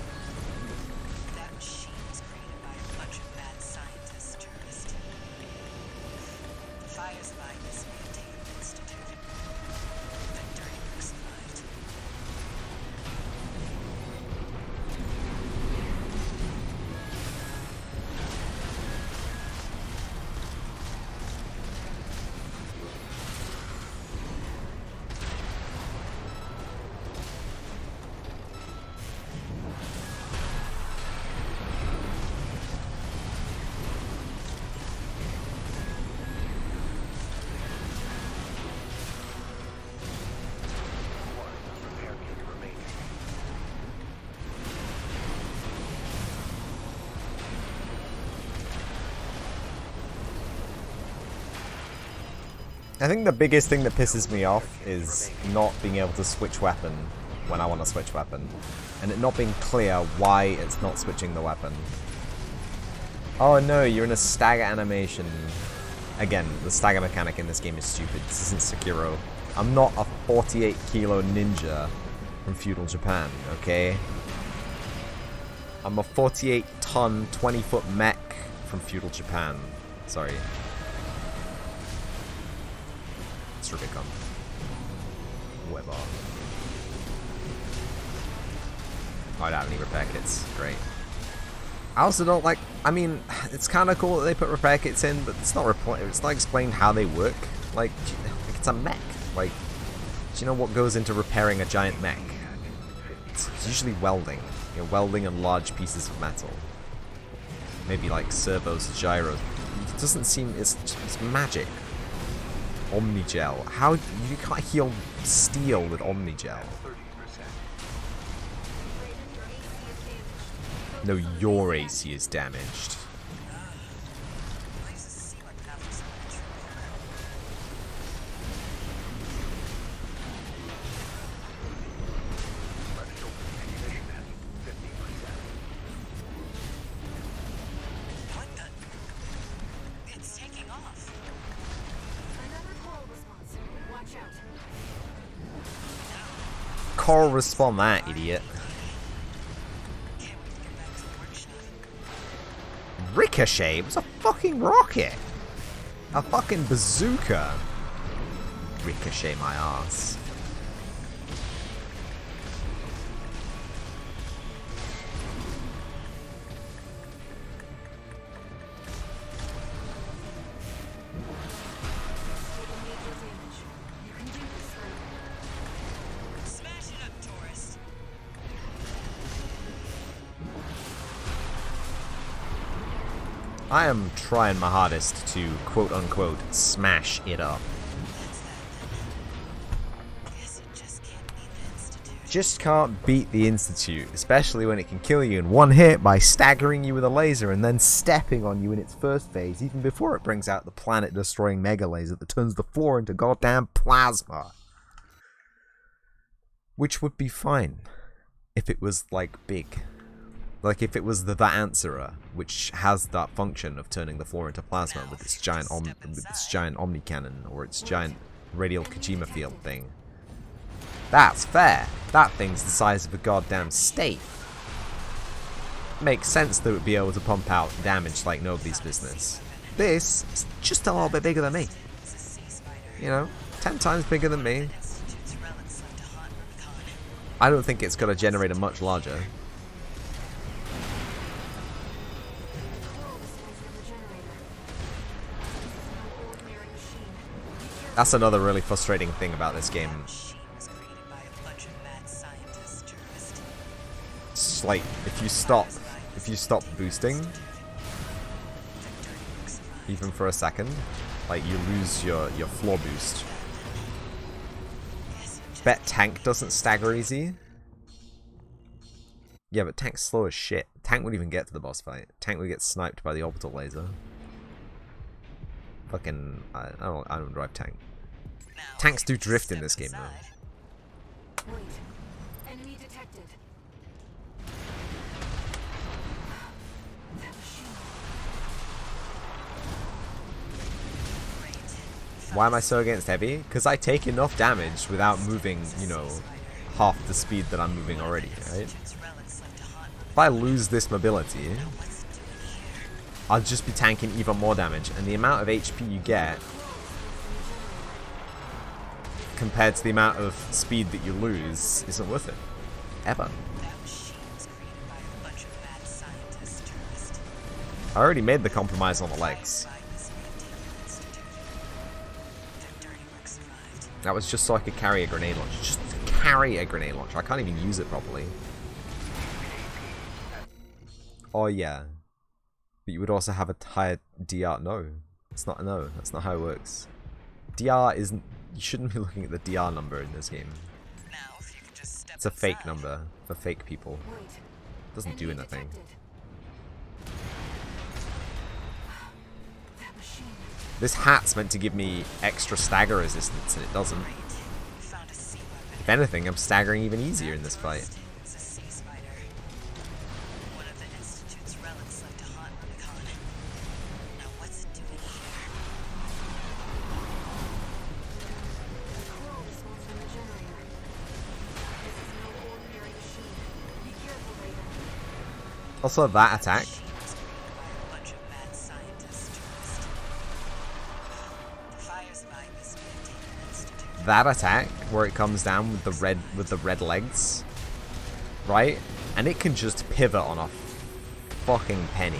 That machine was created by a bunch of mad scientists, tourist. The fires by this maintained institute. The dirty work survived. I think the biggest thing that pisses me off is not being able to switch weapon when I want to switch weapon. And it not being clear why it's not switching the weapon. Oh no, you're in a stagger animation. Again, the stagger mechanic in this game is stupid. This isn't Sekiro. I'm not a 48 kilo ninja from feudal Japan, okay? I'm a 48 ton, 20 foot mech from feudal Japan. Sorry. It's Rubicon. Whatever. Oh, I don't have any repair kits. Great. I also don't like... I mean, it's kind of cool that they put repair kits in, but it's not explained how they work. Like it's a mech. Like, do you know what goes into repairing a giant mech? It's usually welding. You know, welding and large pieces of metal. Maybe like servos, gyros. It doesn't seem... It's magic. Omnigel. How... You can't heal steel with Omnigel. 30%. No, your AC is damaged. Places seem like they're having so much repair. Left shoulder ammunition at 50%. What the? It's taking off. Another call response. Watch out. Coral respawn that, idiot. Can't wait to get back to the workshop. Ricochet was a fucking rocket. A fucking bazooka. Ricochet my ass. Taking major damage. You can do this, Ray. Smash it up, tourist. I am trying my hardest to quote-unquote smash it up. That's that. Guess it just can't beat the Institute. Just can't beat the Institute, especially when it can kill you in one hit by staggering you with a laser and then stepping on you in its first phase, even before it brings out the planet-destroying mega laser that turns the floor into goddamn plasma. Which would be fine if it was, like, big. Like if it was the Answerer, which has that function of turning the floor into plasma with its giant Omni cannon or its giant radial Kojima field thing. That's fair. That thing's the size of a goddamn state. Makes sense that it would be able to pump out damage like nobody's business. This is just a little bit bigger than me. It's a sea spider. You know, 10 times bigger than me. Institute's relics left to haunt Rubicon. I don't think it's going to generate a much larger. Coral response from the generator. This is no ordinary machine. Be careful. That's another really frustrating thing about this game. Machine was created by a bunch of mad scientists, tourist. It's like if you stop boosting, even for a second, like you lose your floor boost. Bet tank doesn't stagger easy. Yeah, but tank's slow as shit. Tank wouldn't even get to the boss fight. Tank would get sniped by the orbital laser. Fucking, I don't drive tank. Now, Tanks if do you just drift in step this game, though. aside, Wait. Enemy detected. That machine. great. Why am I so against heavy? Because I take enough damage without moving, you know, half the speed that I'm moving already, right? Institute's relics left to haunt If I lose this mobility, what's it doing here? I'll just be tanking even more damage, and the amount of HP you get compared to the amount of speed that you lose isn't worth it. Ever. That machine was created by a bunch of mad scientists, tourist. I already made the compromise on the legs. By this Radiant Institute. Their dirty work survived. That was just so I could carry a grenade launcher. Just carry a grenade launcher. I can't even use it properly. Oh yeah. But you would also have a higher DR. No. It's not. No. That's not how it works. DR isn't... You shouldn't be looking at the DR number in this game. Now, if you could just step It's a fake inside. number for fake people. Wait. Doesn't do Enemy anything. detected. That machine. This hat's meant to give me extra stagger resistance, and it doesn't. Great. We found a sea weapon. If anything, I'm staggering even easier in this fight. It's a sea spider. One of the Institute's relics left to haunt Rubicon. Now what's it doing here? Coral response from the generator. This is no ordinary machine. Be careful, Raven. Also, that attack. Machine was created by a bunch of mad scientists, tourists. The fires of Ibis may have taken an institute. That attack, where it comes down with the red legs, right? And it can just pivot on a fucking penny.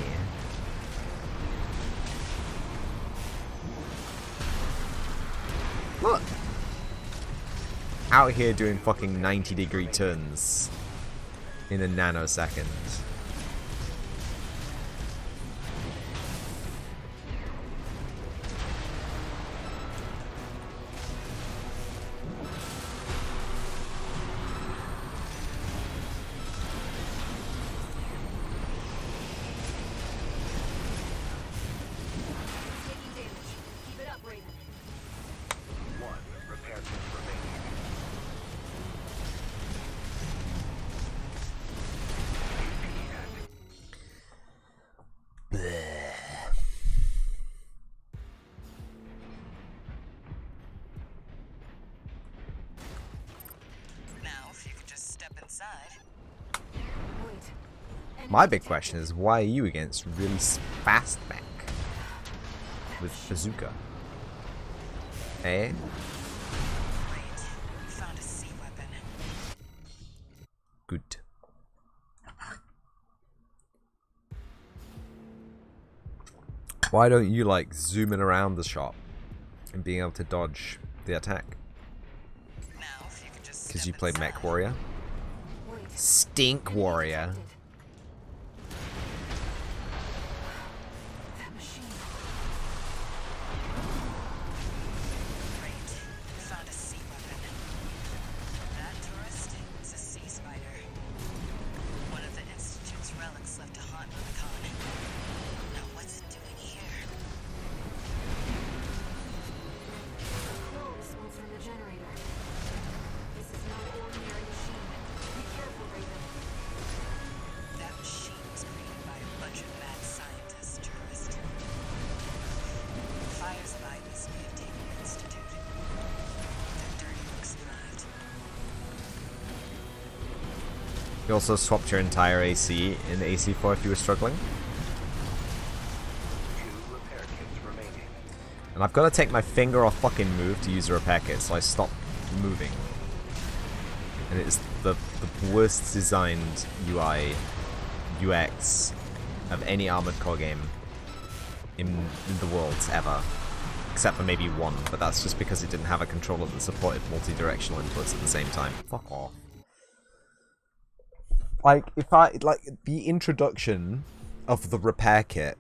Look. Out here doing fucking 90-degree turns in a nanosecond. Taking damage. Keep it up, Raven. 1 repair kit remaining. Now, if you could just step inside. Wait. My big question is, why are you against really fast mech with bazooka? Eh? Great. We found a sea weapon. Good. Why don't you like zooming around the shop and being able to dodge the attack? Now, if you could just Because step you play inside. Mech Warrior? Wait. Stink Warrior. That machine. Great. We found a sea weapon. That tourist is a sea spider. One of the Institute's relics left to haunt Rubicon. Now what's it doing here? Coral response from the generator. This is no ordinary machine. Be careful, Raven. That machine was created by a bunch of mad scientists, tourists. The fires of Ibis may have taken the Institute. Their dirty works thrived. You also swapped your entire AC in the AC4 if you were struggling. 2 repair kits remaining. And I've got to take my finger off fucking move to use a repair kit, so I stop moving. And it's the worst designed UI, UX of any Armored Core game in the world ever. Except for maybe one, but that's just because it didn't have a controller that supported multi-directional inputs at the same time. Fuck off. Like, the introduction of the repair kit,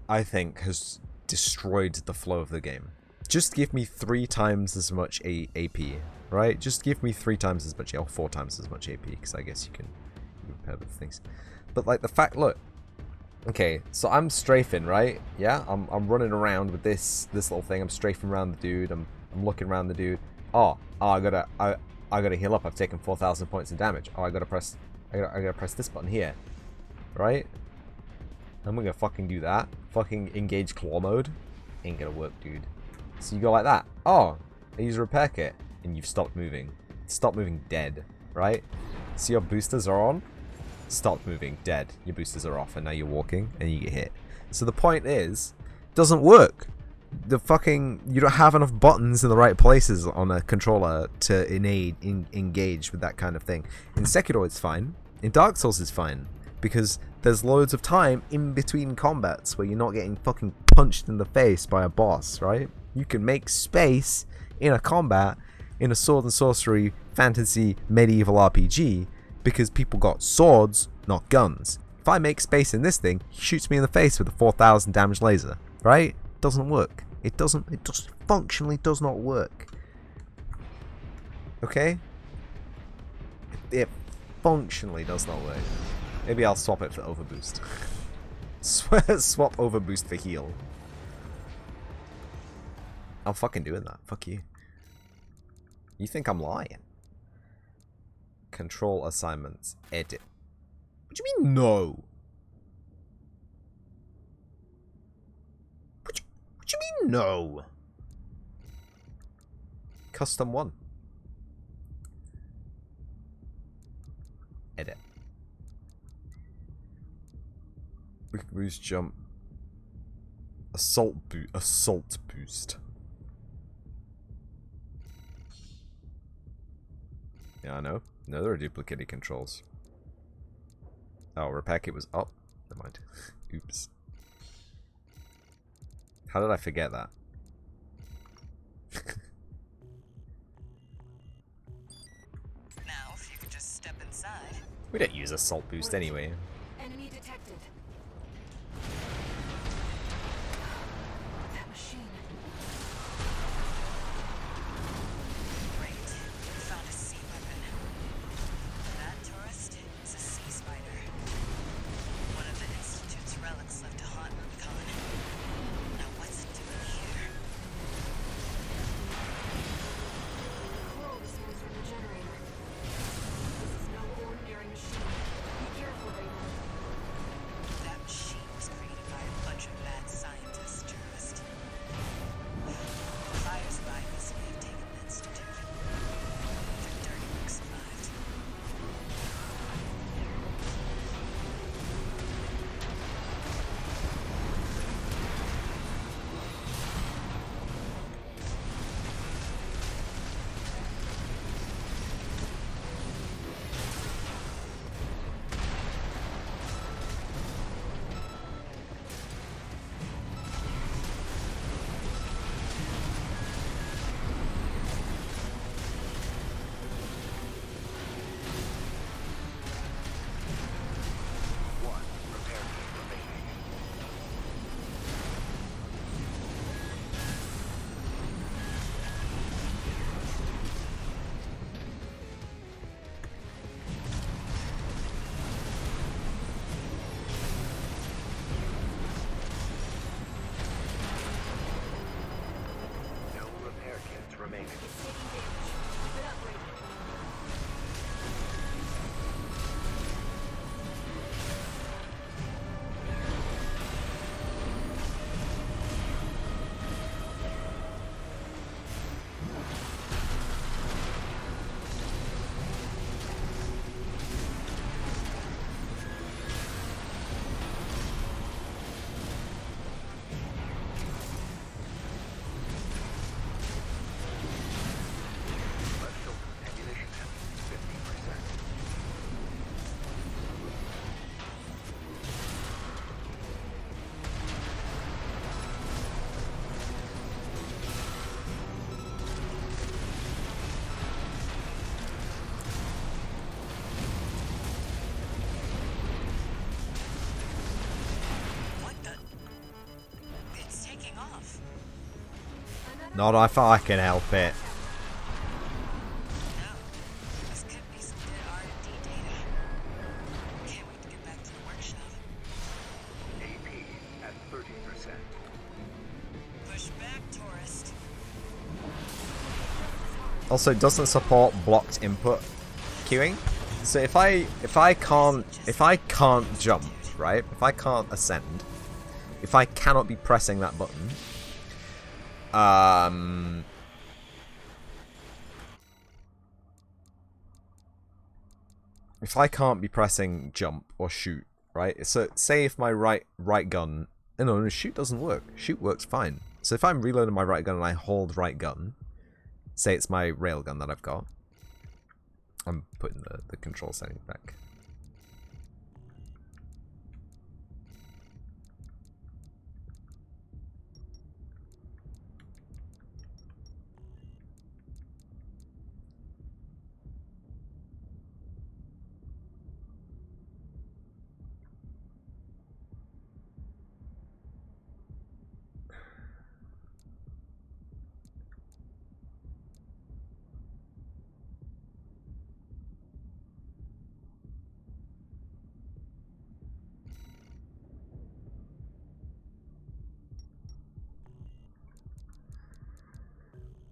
I think, has destroyed the flow of the game. Just give me 3 times as much AP, right? Just give me 3 times as much, or 4 times as much AP, because I guess you can repair with things. But like the fact, look, okay, so I'm strafing, right? Yeah, I'm running around with this little thing. I'm strafing around the dude. I'm looking around the dude. Oh, I gotta heal up. I've taken 4,000 points of damage. Oh, I gotta press this button here, right? I'm gonna fucking do that. Fucking engage claw mode. Ain't gonna work, dude. So you go like that. Oh, I use a repair kit, and you've stopped moving. Stop moving, dead, right? So your boosters are on. Stop moving, dead. Your boosters are off, and now you're walking, and you get hit. So the point is, it doesn't work. You don't have enough buttons in the right places on a controller to engage with that kind of thing. In Sekiro, it's fine. In Dark Souls, it's fine. Because there's loads of time in between combats where you're not getting fucking punched in the face by a boss, right? You can make space in a combat in a sword and sorcery fantasy medieval RPG because people got swords, not guns. If I make space in this thing, he shoots me in the face with a 4,000 damage laser, right? Doesn't work. It just functionally does not work. Okay? It functionally does not work. Maybe I'll swap it for overboost. Swap overboost for heal. I'm fucking doing that. Fuck you. You think I'm lying? Control assignments. Edit. What do you mean no? What do you mean no? Custom one. Edit. Quick boost jump. Assault boost. Yeah, I know. No, there are duplicated controls. Oh, repair kit was up. Never mind. Oops. How did I forget that? Now, if you could just step inside. We don't use assault boost anyway. Enemy detected. That machine. Great. We found a sea weapon. That tourist is a sea spider. One of the Institute's relics left to haunt Rubicon. Now what's it doing here? Control the Smores from the generator. This is no ordinary machine. Be careful, Raven. That machine was created by a bunch of mad scientists, tourist. Fires virus may have taken the Institute. Their dirty work survived. One repair kit remaining. No repair kits remaining. It's taking damage. Keep it up, Raven. Left shoulder ammunition at 50%. What the? It's taking off. Not if I can help it. No. This could be some good R&D data. Can't wait to get back to the workshop. AP at 30%. Push back, tourist. Also, doesn't support blocked input queuing. So if I can't jump, right? If I can't ascend, if I cannot be pressing that button, if I can't be pressing jump or shoot, right? So say if my right gun, no, shoot doesn't work. Shoot works fine. So if I'm reloading my right gun and I hold right gun, say it's my railgun that I've got. I'm putting the control setting back.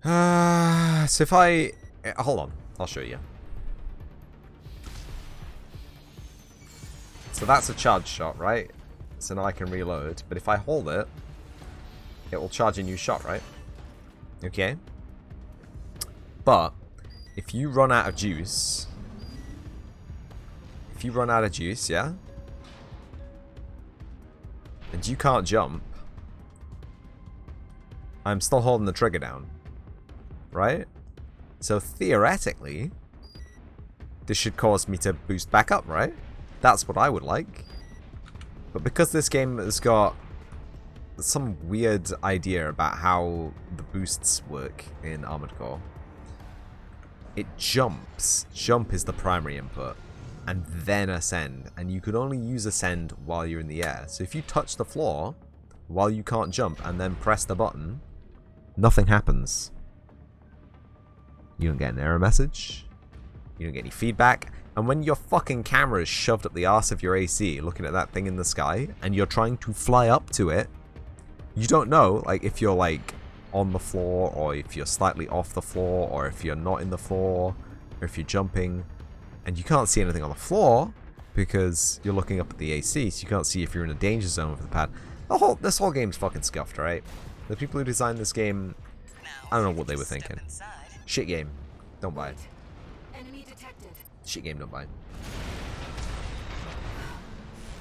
So if I... hold on. I'll show you. So that's a charge shot, right? So now I can reload. But if I hold it, it will charge a new shot, right? Okay. But if you run out of juice... If you run out of juice, yeah? And you can't jump... I'm still holding the trigger down. Right? So theoretically... This should cause me to boost back up, right? That's what I would like. But because this game has got some weird idea about how the boosts work in Armored Core, it jumps. Jump is the primary input. And then ascend. And you can only use ascend while you're in the air. So if you touch the floor while you can't jump and then press the button, nothing happens. You don't get an error message. You don't get any feedback. And when your fucking camera is shoved up the arse of your AC looking at that thing in the sky and you're trying to fly up to it, you don't know like if you're like on the floor or if you're slightly off the floor or if you're not in the floor or if you're jumping. And you can't see anything on the floor because you're looking up at the AC, so you can't see if you're in a danger zone with the pad. This whole game's fucking scuffed, right? The people who designed this game, I don't know what they were thinking. Shit game. Don't buy it. Enemy detected. Shit game, don't buy it.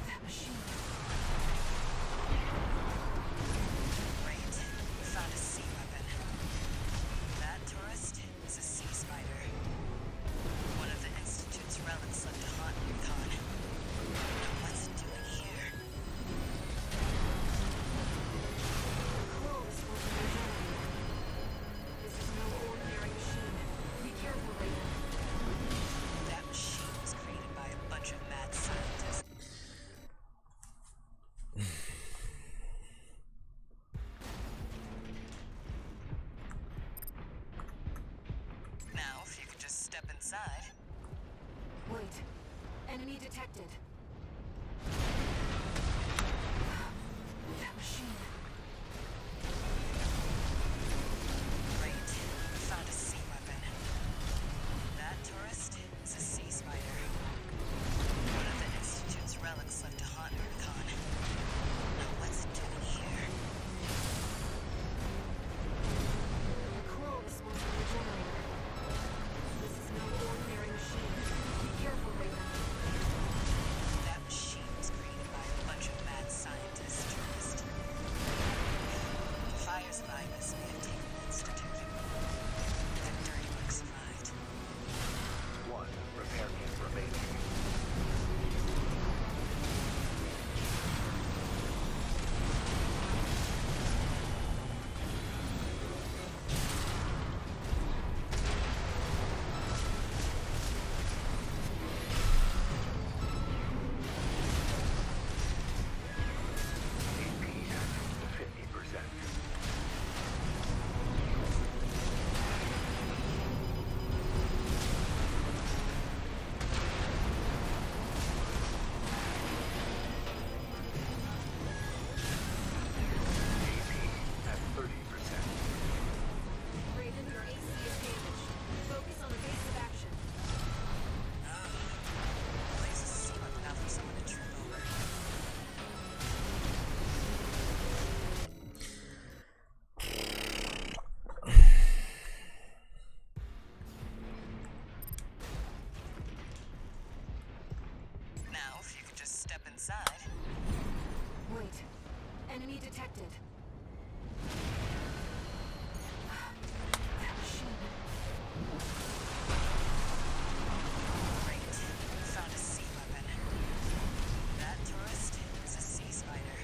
That machine. Great. We found a sea weapon. That tourist is a sea spider. One of the Institute's relics left to haunt Recon. Now what's it doing here? Close was a generator. This is no ordinary machine. Be careful, Raven. That machine was created by a bunch of mad scientists. Now, if you could just step inside. Wait. Enemy detected. That machine. Great. We found a sea weapon. That tourist is a sea spider. One of the Institute's relics left to haunt Recon. Now what's it doing here? The crow responds to the generator. This is no ordinary machine. Be careful, Raven. That machine was created by a bunch of mad scientists, tourist. The fire's virus may have taken the Institute. That dirty work survived. One repair kit remaining. AP at 50%. AP at 30%. Raven, your AC is damaged. Focus on the base of action. Blaze a sea weapon out for someone to trip over. Now, if you could just step inside. Wait. Enemy detected. That machine. Great. We found a sea weapon. That tourist is a sea spider.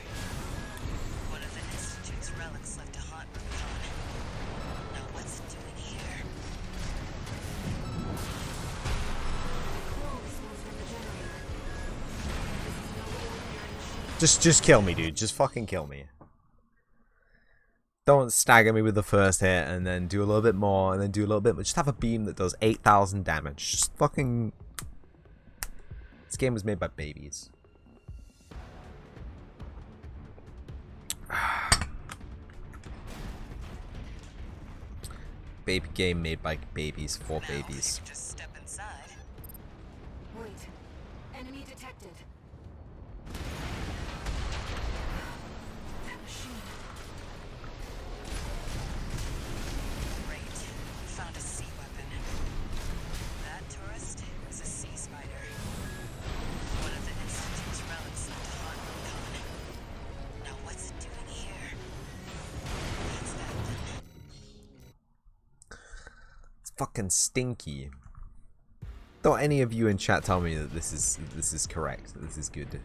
One of the Institute's relics left to haunt Recon. Now what's it doing here? Crow responds from the generator. This is no ordinary machine. Just kill me, dude. Just fucking kill me. Don't stagger me with the first hit and then do a little bit more and then do a little bit more. Just have a beam that does 8,000 damage. Just fucking... This game was made by babies. baby game made by babies for Now, babies. if you could just step inside. Wait. Enemy detected. That machine. Great. We found a sea weapon. That tourist is a sea spider. One of the Institute's relics left to haunt Recon. Now what's it doing here? That's that then. It's fucking stinky. Don't any of you in chat tell me that this is correct. That this is good.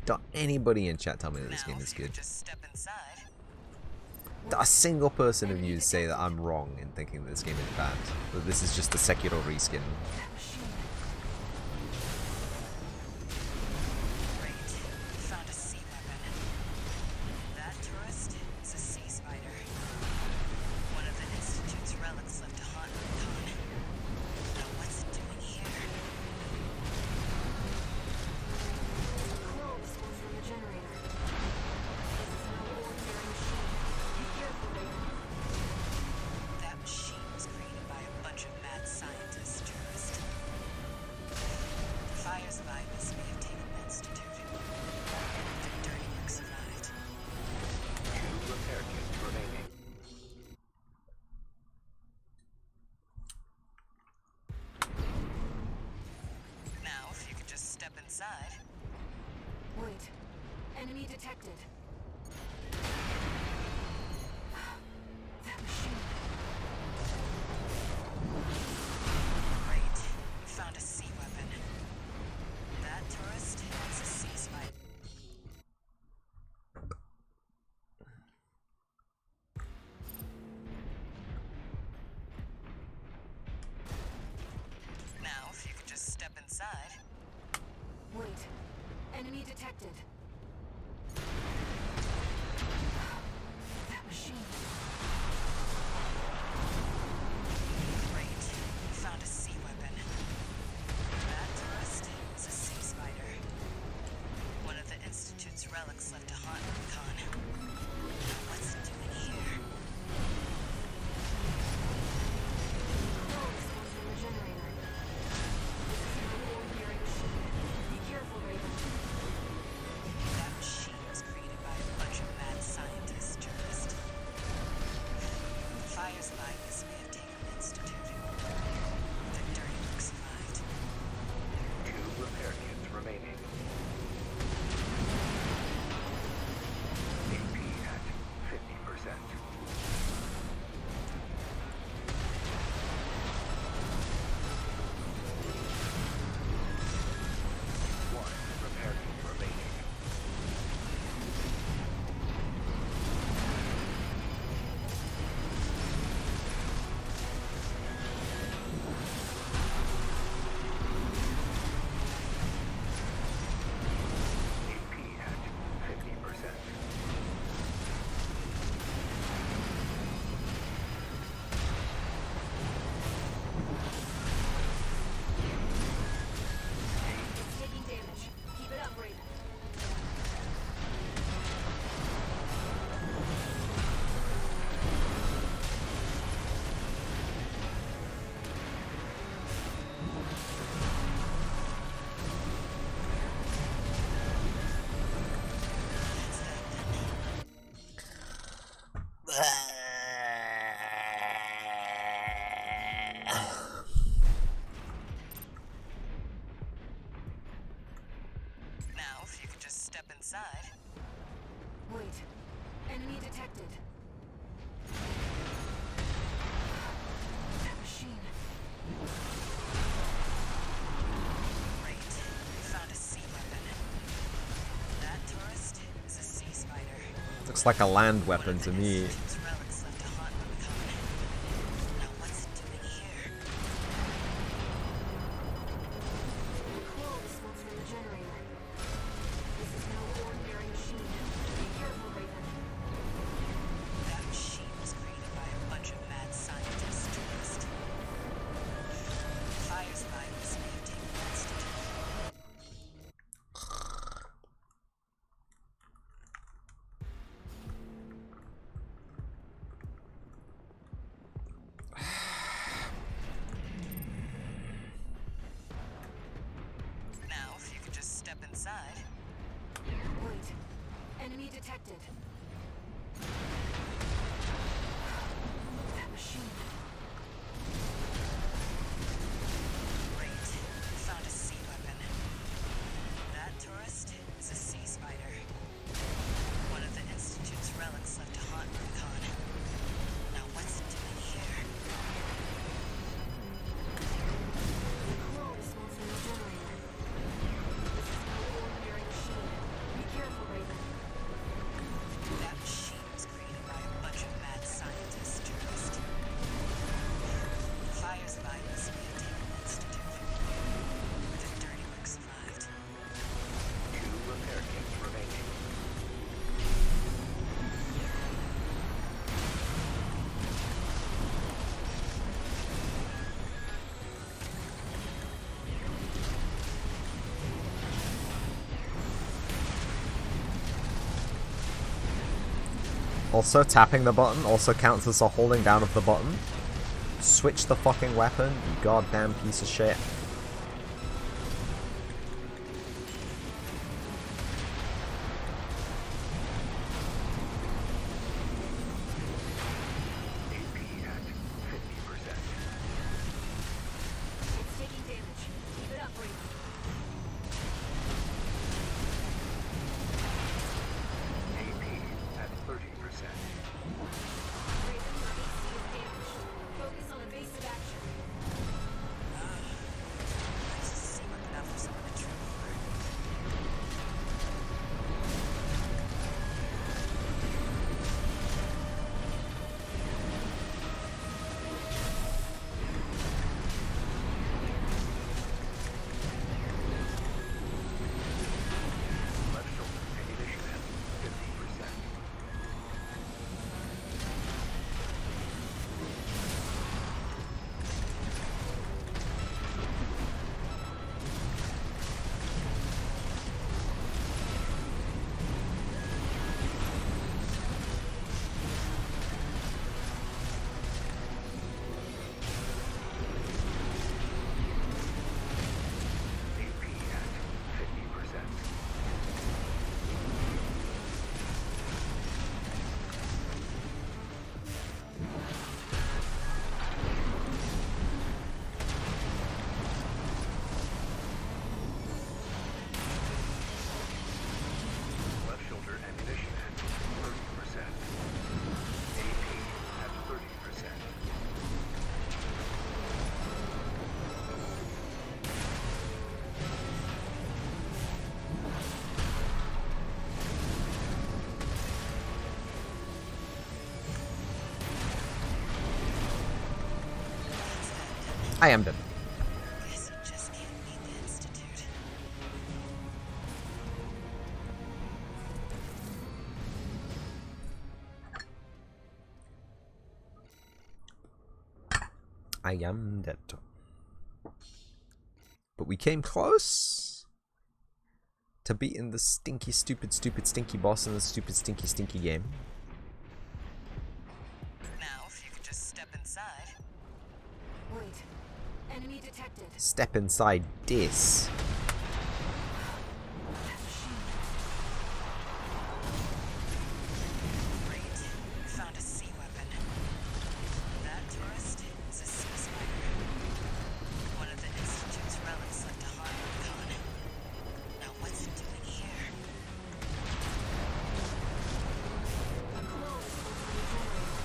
Don't anybody in chat tell me that this Now, game is if you could good. just step inside. Not a single person of you say that I'm wrong in thinking that this game is bad. That this is just a Sekiro reskin. That machine. Great. We found a sea weapon. That tourist is a sea spider. One of the Institute's relics left to haunt Recon. Now what's it doing here? Crow response from the generator. This is no ordinary machine. Be careful, Raven. That machine was created by a bunch of mad scientists, tourist. The fires of Ibis may have taken the Institute. Their dirty work survived. 2 repair kits remaining. Now, if you could just step inside. Wait. Enemy detected. That machine. Great. We found a sea weapon. That tourist is a sea spider. Now, if you could just step inside. Wait. Enemy detected. That machine. Great. We found a sea weapon. That tourist is a sea spider. One of the Institute's relics left to haunt Recon. Now what's it doing here? Crow response from the generator. This is no ordinary machine. Be careful, Raven. That machine was created by a bunch of mad scientists, tourist. The fires of Ibis may have taken the Institute. Their dirty work survived. 2 repair kits remaining. AP at 50%. One repair kit remaining. AP at 50%. It's taking damage. Keep it up, Raven. Now, if you could just step inside. Wait. Enemy detected. That machine. Great. We found a sea weapon. That tourist is a sea spider. Looks like a land One weapon of to the me. Institute's relics left to haunt Recon. Now what's it doing here? Crow response from the generator. This is no ordinary machine. Be careful, Raven. That machine was created by a bunch of mad scientists, tourist. The fires of Ibis may have taken the Institute. Enemy detected. That machine. Great. Found a sea weapon. That tourist is a sea spider. One of the Institute's relics left to haunt Recon. Now what's it doing here? The corrode is smoking the generator. This is no ordinary machine. Be careful, Raven. That machine was created by a bunch of mad scientists, tourist. Fires by must be a Table Institute. The dirty work survived. 2 repair kits remaining. Also, tapping the button also counts as a holding down of the button. Switch the fucking weapon, you goddamn piece of shit. AP at 50%. It's taking damage. Keep it up, Raven. AP at 30%. Raven, your AC is damaged. Focus on evasive action. Nice to see weapon out for someone to trip over. Left shoulder ammunition at 50%. AP at 50%. Left shoulder ammunition at 30%. AP at 30%. I am dead. Guess you just can't beat the Institute. I am dead. But we came close to beating the stinky, stupid, stinky boss in the stupid, stinky game. Now, if you could just step inside. Wait. Enemy detected. Step inside this. That machine. Great. Found a sea weapon. That tourist is a sea spider. One of the Institute's relics left to haunt Recon. Now what's it doing here? The corrode is smoking the generator.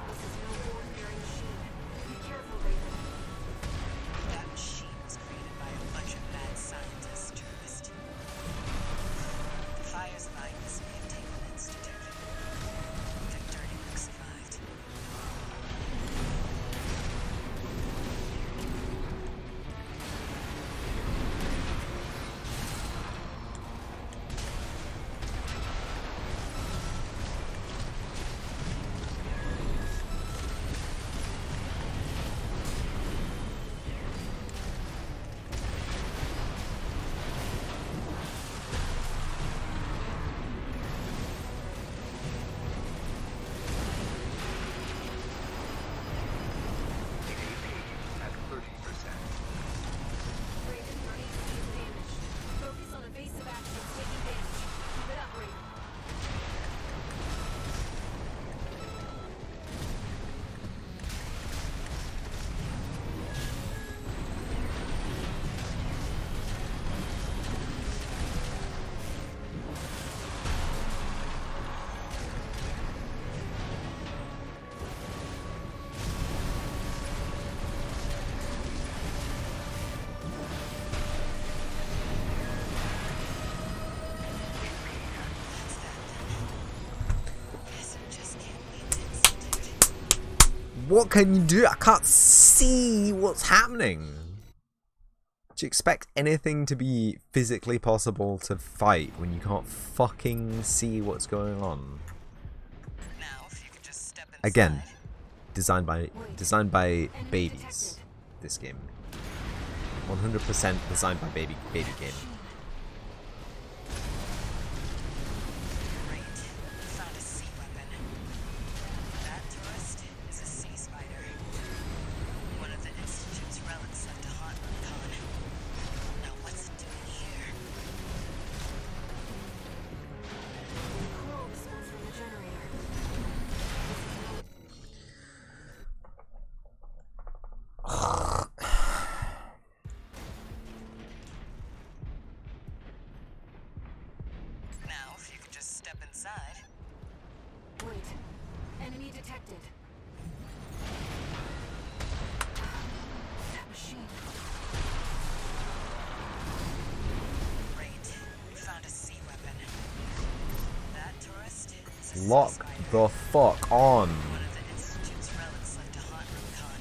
This is no ordinary machine. Be careful, Raven. That machine was created by a bunch What can you do? I can't see what's happening. Do you expect anything to be physically possible to fight when you can't fucking see what's going on? Now, if you could just step inside. Again, designed by babies. This game, 100% designed by baby game. Great. You found a sea weapon. That tourist is a sea spider. One of the Institute's relics left to haunt Rubicon. Now what's it doing here? Coral response from the generator. Now, if you could just step inside. Wait. Enemy detected. That machine. Great. You found a sea weapon. That tourist is a sea Lock spider. the fuck on. One of the Institute's relics left to haunt Rubicon.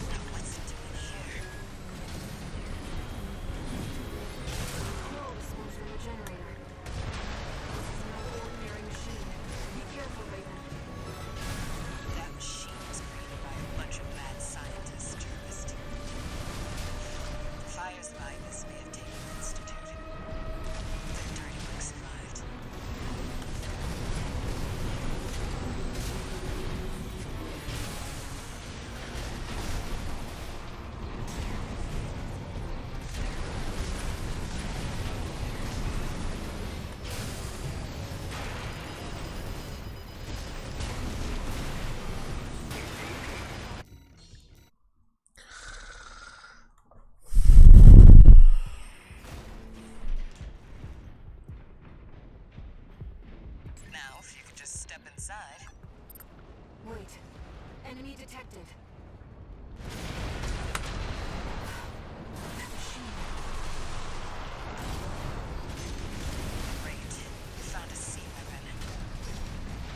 Now what's it doing here? Coral response from the generator. This is no ordinary machine. Be careful, Raven. That machine was created by a bunch of mad scientists, tourist. The fires by this may have taken the Institute. The dirty work survived. Now, if you could just step inside. Wait. Enemy detected. That machine. Great. You found a sea weapon.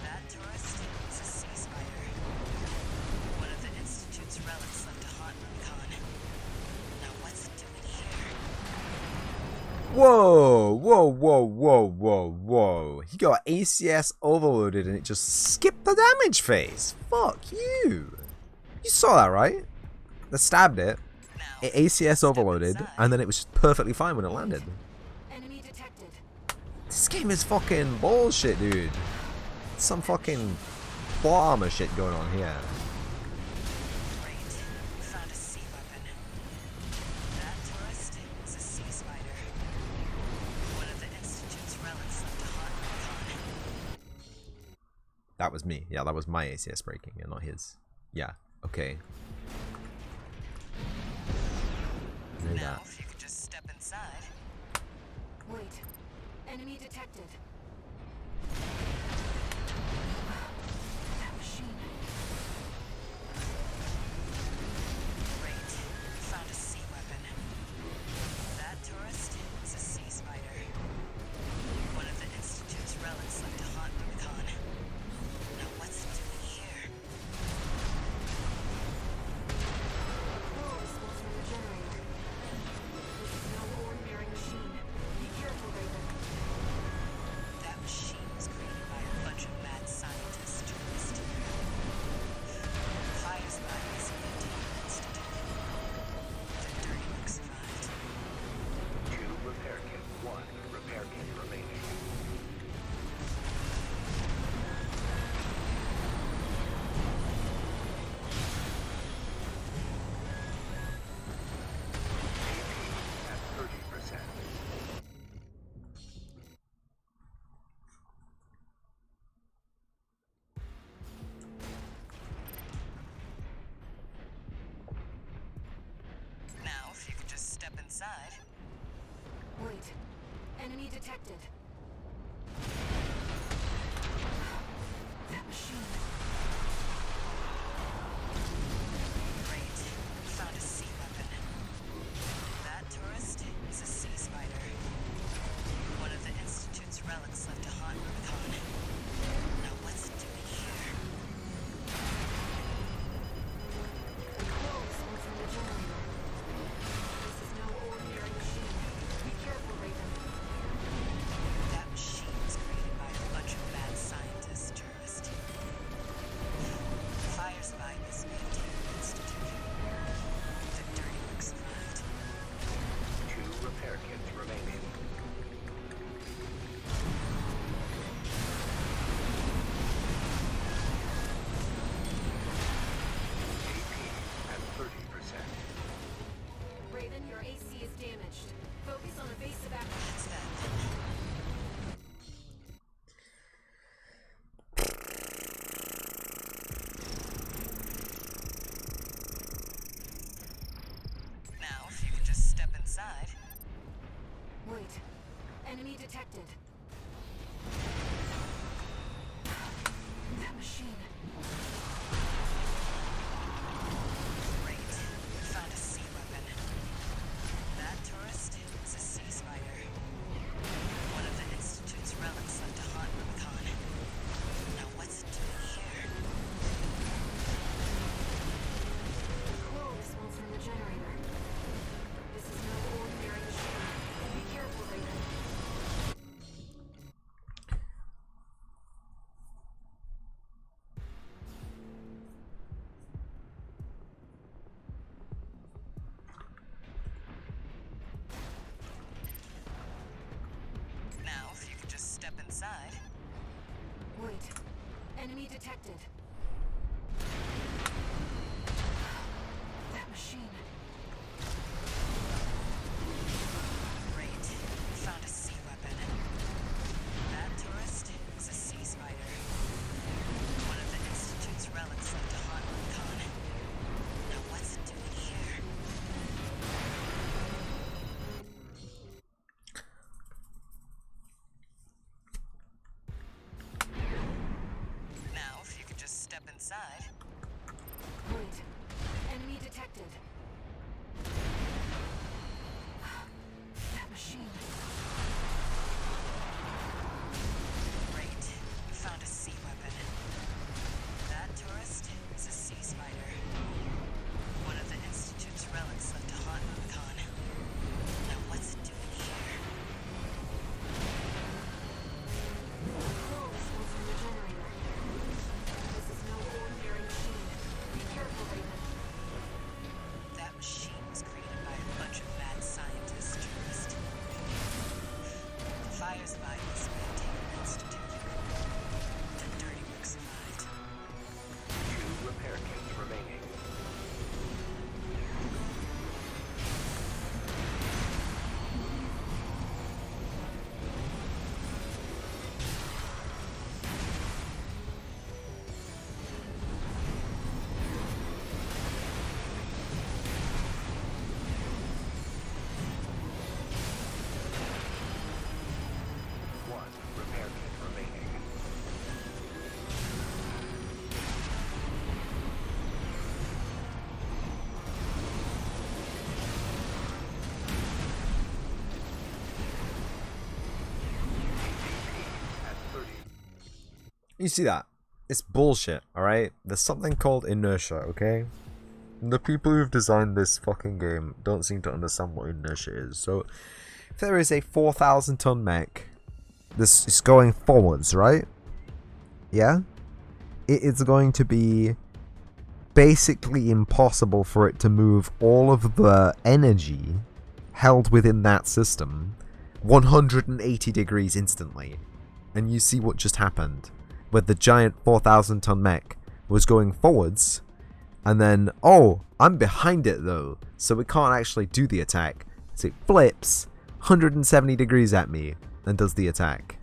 That tourist is a sea spider. One of the Institute's relics left to haunt Rubicon. Now what's it doing here? Whoa, whoa, whoa, whoa, whoa, whoa. He got ACS overloaded and it just skipped the damage phase. Fuck you. You saw that, right? They stabbed it. Now, It ACS step overloaded inside. and then it was just perfectly fine when it landed. Enemy detected. This game is fucking bullshit, dude. Some fucking plot armor shit going on here. Great. You found a sea weapon. That tourist is a sea spider. One of the Institute's relics left to haunt Rubicon. That was me. Yeah, that was my ACS breaking and not his. Yeah, okay. Knew Now, that. if you could just step inside. Wait. Enemy detected. That machine. Great. You found a sea weapon. That tourist is a sea spider. One of the Institute's relics left to haunt Rubicon. Now what's it doing here? Coral response from the generator. This is no ordinary machine. Be careful, Raven. That machine was created by a bunch of mad scientists, tourist. Fires by this Indian Institute. The dirty work survived. 2 repair kit. 1 repair kit remaining. AP at 30%. Now, if you could just step inside. Wait. Enemy detected. That machine. Great. You found a sea weapon. That tourist is a sea spider. One of the Institute's relics left to haunt Rubicon. Now what's it doing here? Enemy detected. That machine. Great. Found a sea weapon. That tourist is a sea spider. One of the Institute's relics left to haunt Rubicon. Now what's it doing here? Whoa, smells from the generator. This is no ordinary machine. Be careful, Raven. Now, if you could just step inside. Wait. Enemy detected. That machine. Great. Found a sea weapon. That tourist is a sea spider. One of the Institute's relics left to haunt Rubicon. Now what's it doing here? Now, if you could just step inside. Wait. Enemy detected. That machine. Great. Found a sea weapon. That tourist is a sea spider. One of the Institute's relics left to haunt Rubicon. Now what's it doing here? Whoa, smells from the generator. This is no ordinary machine. Be careful, Raven. That machine was created by a bunch of mad scientists, tourist. The fires of Ivy's Maintainer Institute. The dirty work survived. 2 repair kits remaining. One repair kit remaining. At 30. You see that? It's bullshit, alright? There's something called inertia, okay? The people who've designed this fucking game don't seem to understand what inertia is. So, if there is a 4,000 ton mech, this is going forwards, right? Yeah? It is going to be basically impossible for it to move all of the energy held within that system 180 degrees instantly. And you see what just happened. Where the giant 4,000 ton mech was going forwards, and then, oh, I'm behind it though, so it can't actually do the attack. So it flips 170 degrees at me and does the attack.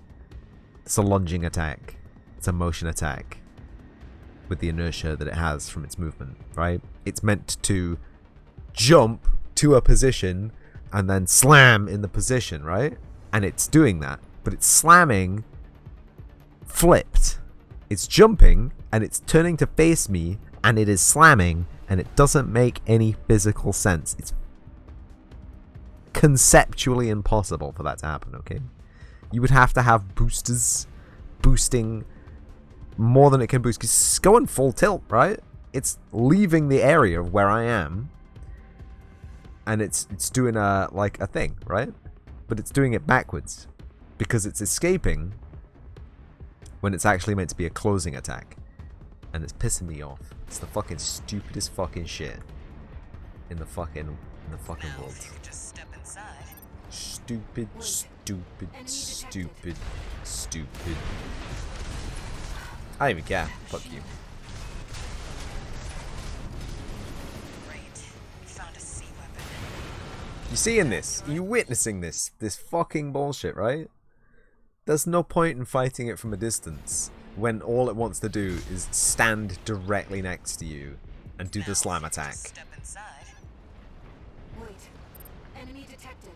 It's a lunging attack. It's a motion attack. With the inertia that it has from its movement, right? It's meant to jump to a position and then slam in the position, right? And it's doing that, but it's slamming flipped. It's jumping and it's turning to face me and it is slamming, and it doesn't make any physical sense. It's conceptually impossible for that to happen, okay? You would have to have boosters boosting more than it can boost, because it's going full tilt, right? It's leaving the area of where I am, and it's doing a thing, right? But it's doing it backwards because it's escaping when it's actually meant to be a closing attack, and it's pissing me off. It's the fucking stupidest fucking shit in the fucking Now, world. if you could just step inside. Stupid, stupid, stupid, stupid. I don't even care. Fuck you. Great. We found a sea weapon. You seeing this? Are you witnessing this? This fucking bullshit, right? There's no point in fighting it from a distance when all it wants to do is stand directly next to you and do the slam attack. Step inside. Wait. Enemy detected.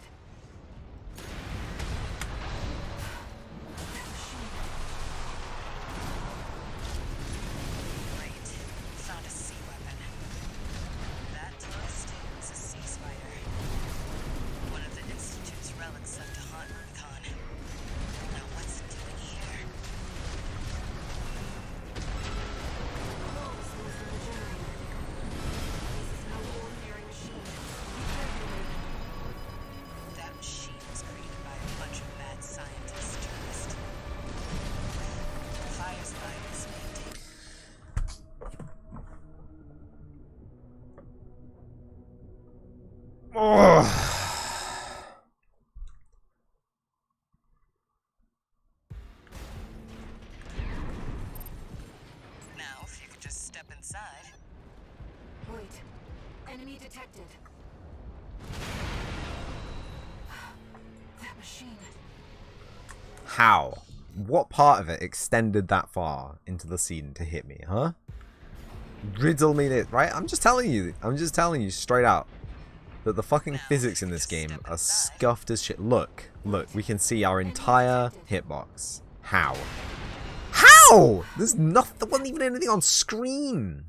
Ugh. Now, if you could just step inside. Wait. Enemy detected. That machine. How? What part of it extended that far into the scene to hit me, huh? Riddle me this, right? I'm just telling you straight out that the fucking physics in this game are scuffed as shit. Look, we can see our entire hitbox. How? How? There's nothing, there wasn't even anything on screen.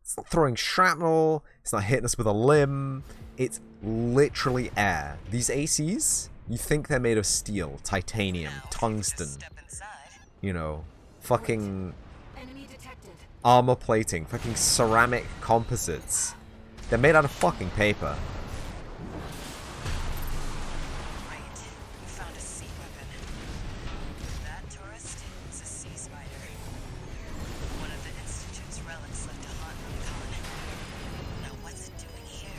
It's not throwing shrapnel, it's not hitting us with a limb. It's literally air. These ACs, you think they're made of steel, titanium, tungsten, you know, fucking Enemy detected. armor plating, fucking ceramic composites. They're made out of fucking paper. Right. We found a sea weapon. That tourist is a sea spider. One of the Institute's relics left to haunt Rubicon. Now what's it doing here?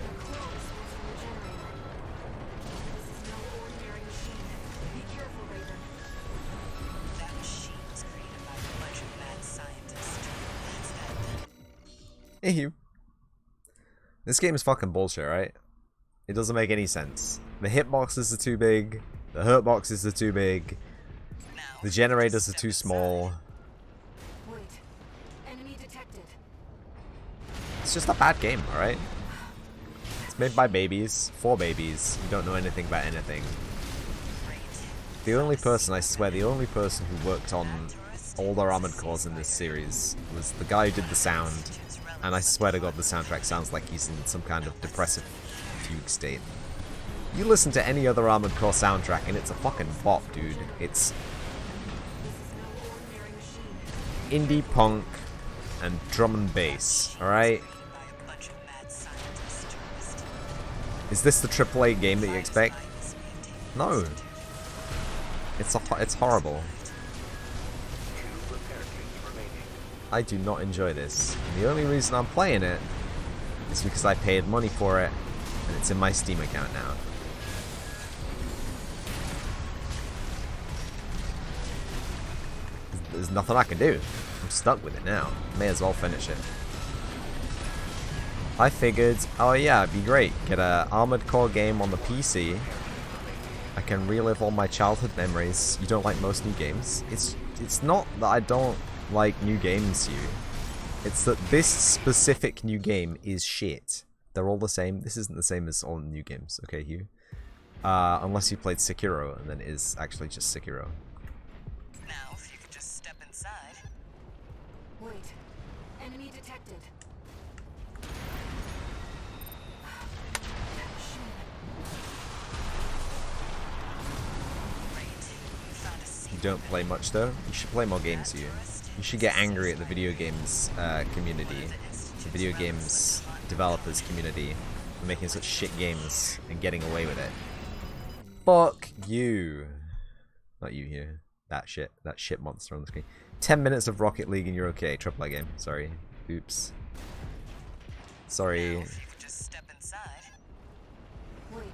The core response from the generator. This is no ordinary machine. Be careful, Raven. That machine was created by a bunch of mad scientists. That's that. Hey, Hugh. This game is fucking bullshit, right? It doesn't make any sense. The hitboxes are too big. The hurt boxes are too big. Now, The generators are too small. Wait. Enemy detected. It's just a bad game, alright? It's made by babies, for babies, who don't know anything about anything. The only person, I swear, the only person who worked on all the Armored cores in this series was the guy who did the sound. And I swear to God, the soundtrack sounds like he's in some kind of depressive fugue state. You listen to any other Armored Core soundtrack and it's a fucking bop, dude. It's indie punk and drum and bass, alright? by a bunch of mad scientists. Tourists. Is this the AAA game that you expect? No. It's horrible. 2 repair kits remaining. I do not enjoy this. And the only reason I'm playing it is because I paid money for it and it's in my Steam account now. There's nothing I can do. I'm stuck with it now. May as well finish it. I figured, oh yeah, it'd be great. Get a Armored Core game on the PC. I can relive all my childhood memories. You don't like most new games. It's not that I don't like new games, you. It's that this specific new game is shit. They're all the same. This isn't the same as all new games, okay, Hugh? Unless you played Sekiro, and then it is actually just Sekiro. Now, if you could just step inside. Wait. Enemy detected. That machine. Right. We found a sea You don't play much, though? You should play more games, Hugh. You should get angry at the video games community, the video games developers community, for making such shit games and getting away with it. Fuck you. Not you, Hugh. That shit monster on the screen. 10 minutes of Rocket League and you're okay. AAA game. Sorry. Oops. Sorry. If you could just step inside. Wait.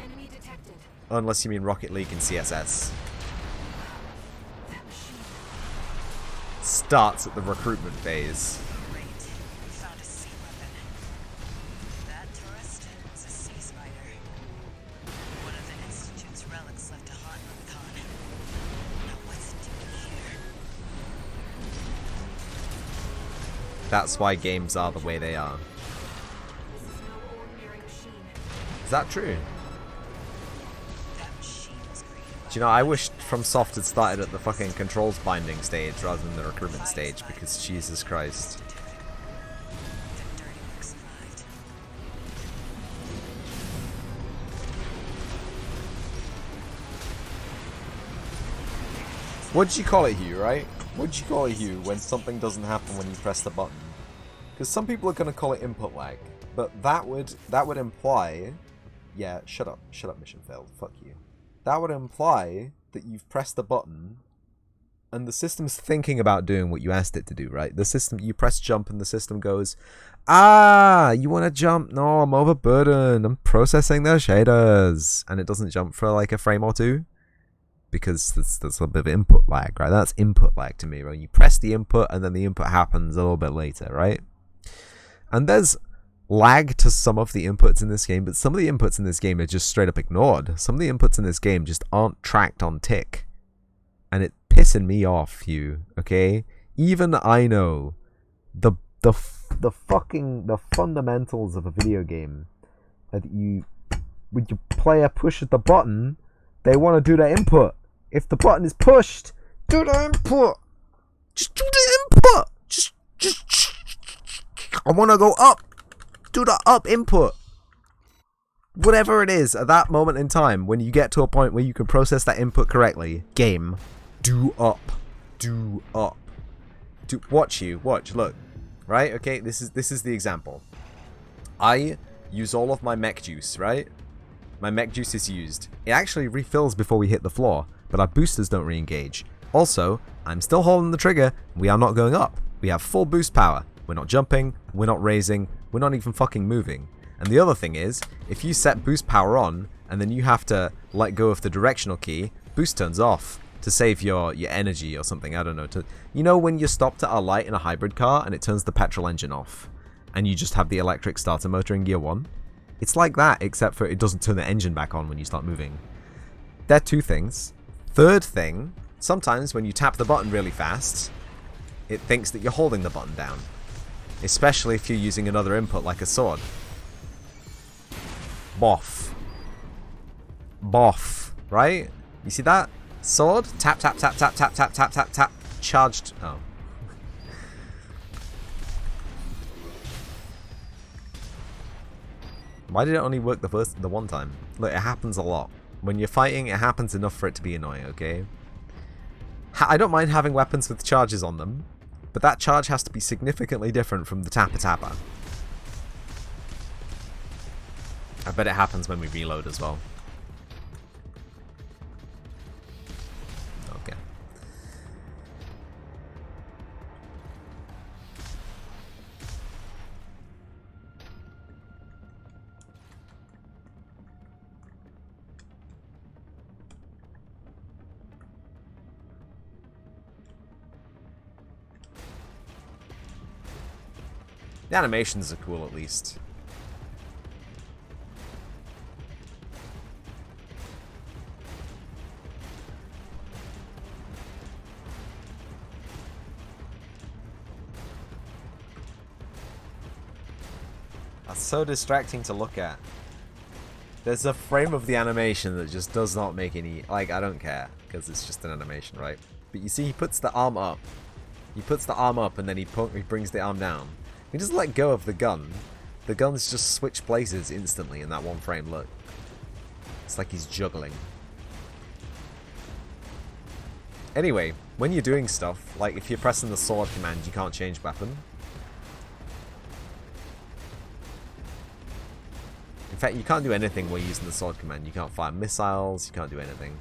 Enemy detected. Unless you mean Rocket League and CSS. That machine. Starts at the recruitment phase. Great. We found a sea weapon. That tourist is a sea spider. One of the Institute's relics left to haunt Rubicon. Now what's it doing here? That's why games are the way they are. This is no ordinary machine. Is that true? That machine was created by Do you know, I wish FromSoft had started at the fucking controls binding stage rather than the recruitment stage, because Jesus Christ. the dirty work survived. What'd you call it, Hugh, right? What'd you call it, Hugh, when something doesn't happen when you press the button? Because some people are gonna call it input lag, but that would imply... Yeah, shut up, mission failed, fuck you. That would imply that you've pressed the button and the system's thinking about doing what you asked it to do, right? The system, you press jump and the system goes, you want to jump? No, I'm overburdened. I'm processing the shaders. And it doesn't jump for like a frame or two because there's a bit of input lag, right? That's input lag to me, right? You press the input and then the input happens a little bit later, right? And there's lag to some of the inputs in this game, but some of the inputs in this game are just straight up ignored. Some of the inputs in this game just aren't tracked on tick. And it's pissing me off, okay? Even I know the fundamentals of a video game that when your player pushes the button, they want to do the input. If the button is pushed, do the input. Just do the input. Just I want to go up. Do the up input. Whatever it is at that moment in time, when you get to a point where you can process that input correctly, game, do up. Do up. Watch, look. Right? Okay, this is the example. I use all of my mech juice, right? My mech juice is used. It actually refills before we hit the floor, but our boosters don't re-engage. Also, I'm still holding the trigger. We are not going up. We have full boost power. We're not jumping. We're not raising. We're not even fucking moving. And the other thing is, if you set boost power on, and then you have to let go of the directional key, boost turns off to save your energy or something. I don't know. You know when you're stopped at a light in a hybrid car and it turns the petrol engine off, and you just have the electric starter motor in gear 1? It's like that, except for it doesn't turn the engine back on when you start moving. They're two things. Third thing, sometimes when you tap the button really fast, it thinks that you're holding the button down. Especially if you're using another input like a sword. Boff. Boff. Right? You see that? Sword. Tap, tap, tap, tap, tap, tap, tap, tap, tap. Charged. Oh. Why did it only work the one time? Look, it happens a lot. When you're fighting, it happens enough for it to be annoying, okay? I don't mind having weapons with charges on them, but that charge has to be significantly different from the tapper. I bet it happens when we reload as well. Okay. The animations are cool, at least. That's so distracting to look at. There's a frame of the animation that just does not make any... Like, I don't care, because it's just an animation, right? But you see, he puts the arm up. He puts the arm up, and then he brings the arm down. He doesn't let go of the gun. The guns just switch places instantly in that one frame, look. It's like he's juggling. Anyway, when you're doing stuff, like if you're pressing the sword command, you can't change weapon. In fact, you can't do anything while using the sword command. You can't fire missiles, you can't do anything.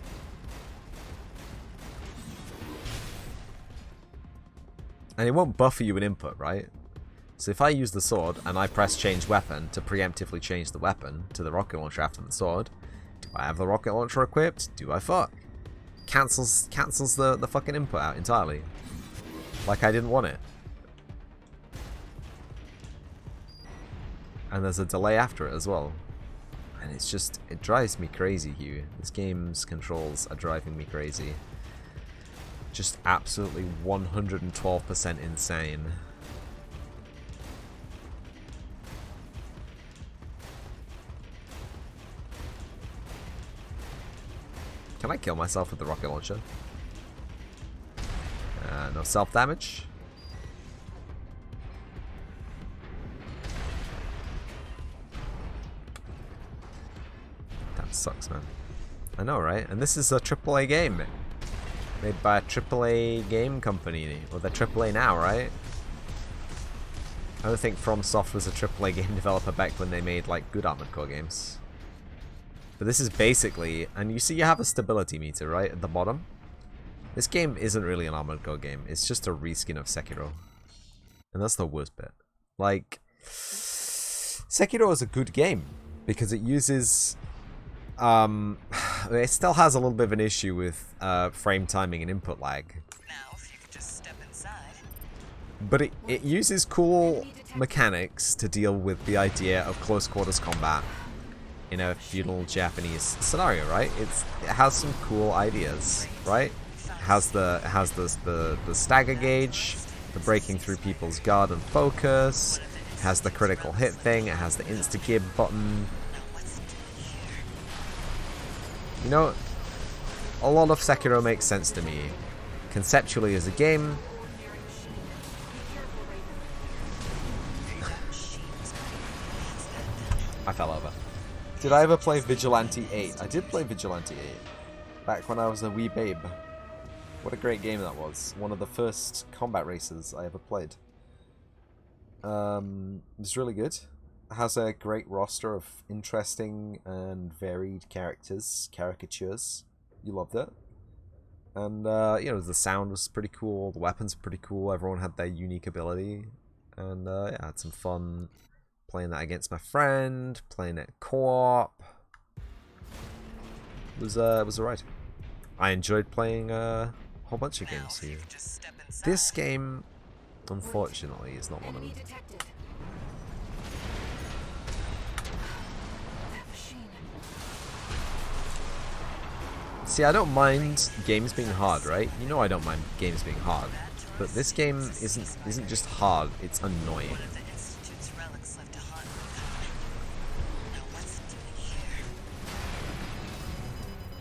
And it won't buffer you an input, right? So if I use the sword and I press change weapon to preemptively change the weapon to the rocket launcher after the sword, do I have the rocket launcher equipped? Do I fuck? Cancels the fucking input out entirely. Like I didn't want it. And there's a delay after it as well. And it's just, it drives me crazy, Hugh. This game's controls are driving me crazy. Just absolutely 112% insane. Can I kill myself with the rocket launcher? No self-damage. That sucks, man. I know, right? And this is a AAA game. Made by a AAA game company. Well, they're AAA now, right? I don't think FromSoft was a AAA game developer back when they made, like, good Armored Core games. But this is basically, and you see you have a stability meter, right, at the bottom? This game isn't really an Armored Core game. It's just a reskin of Sekiro. And that's the worst bit. Like, Sekiro is a good game because it uses... it still has a little bit of an issue with frame timing and input lag. Now, if you could just step inside. But it uses cool mechanics to deal with the idea of close quarters combat in a feudal Japanese scenario, right? It has some cool ideas, right? It has the stagger gauge, the breaking through people's guard and focus. It has the critical hit thing. It has the insta-gib button. You know, a lot of Sekiro makes sense to me. Conceptually as a game. I fell over. Did I ever play Vigilante 8? I did play Vigilante 8. Back when I was a wee babe. What a great game that was. One of the first combat races I ever played. It's really good. It has a great roster of interesting and varied caricatures. You loved it. And, you know, the sound was pretty cool, the weapons were pretty cool, everyone had their unique ability. And, yeah, I had some fun playing that against my friend, playing it co-op. It was alright. I enjoyed playing a whole bunch of games here. This game, unfortunately, is not one of them. See, I don't mind games being hard, right? You know I don't mind games being hard. But this game isn't just hard, it's annoying.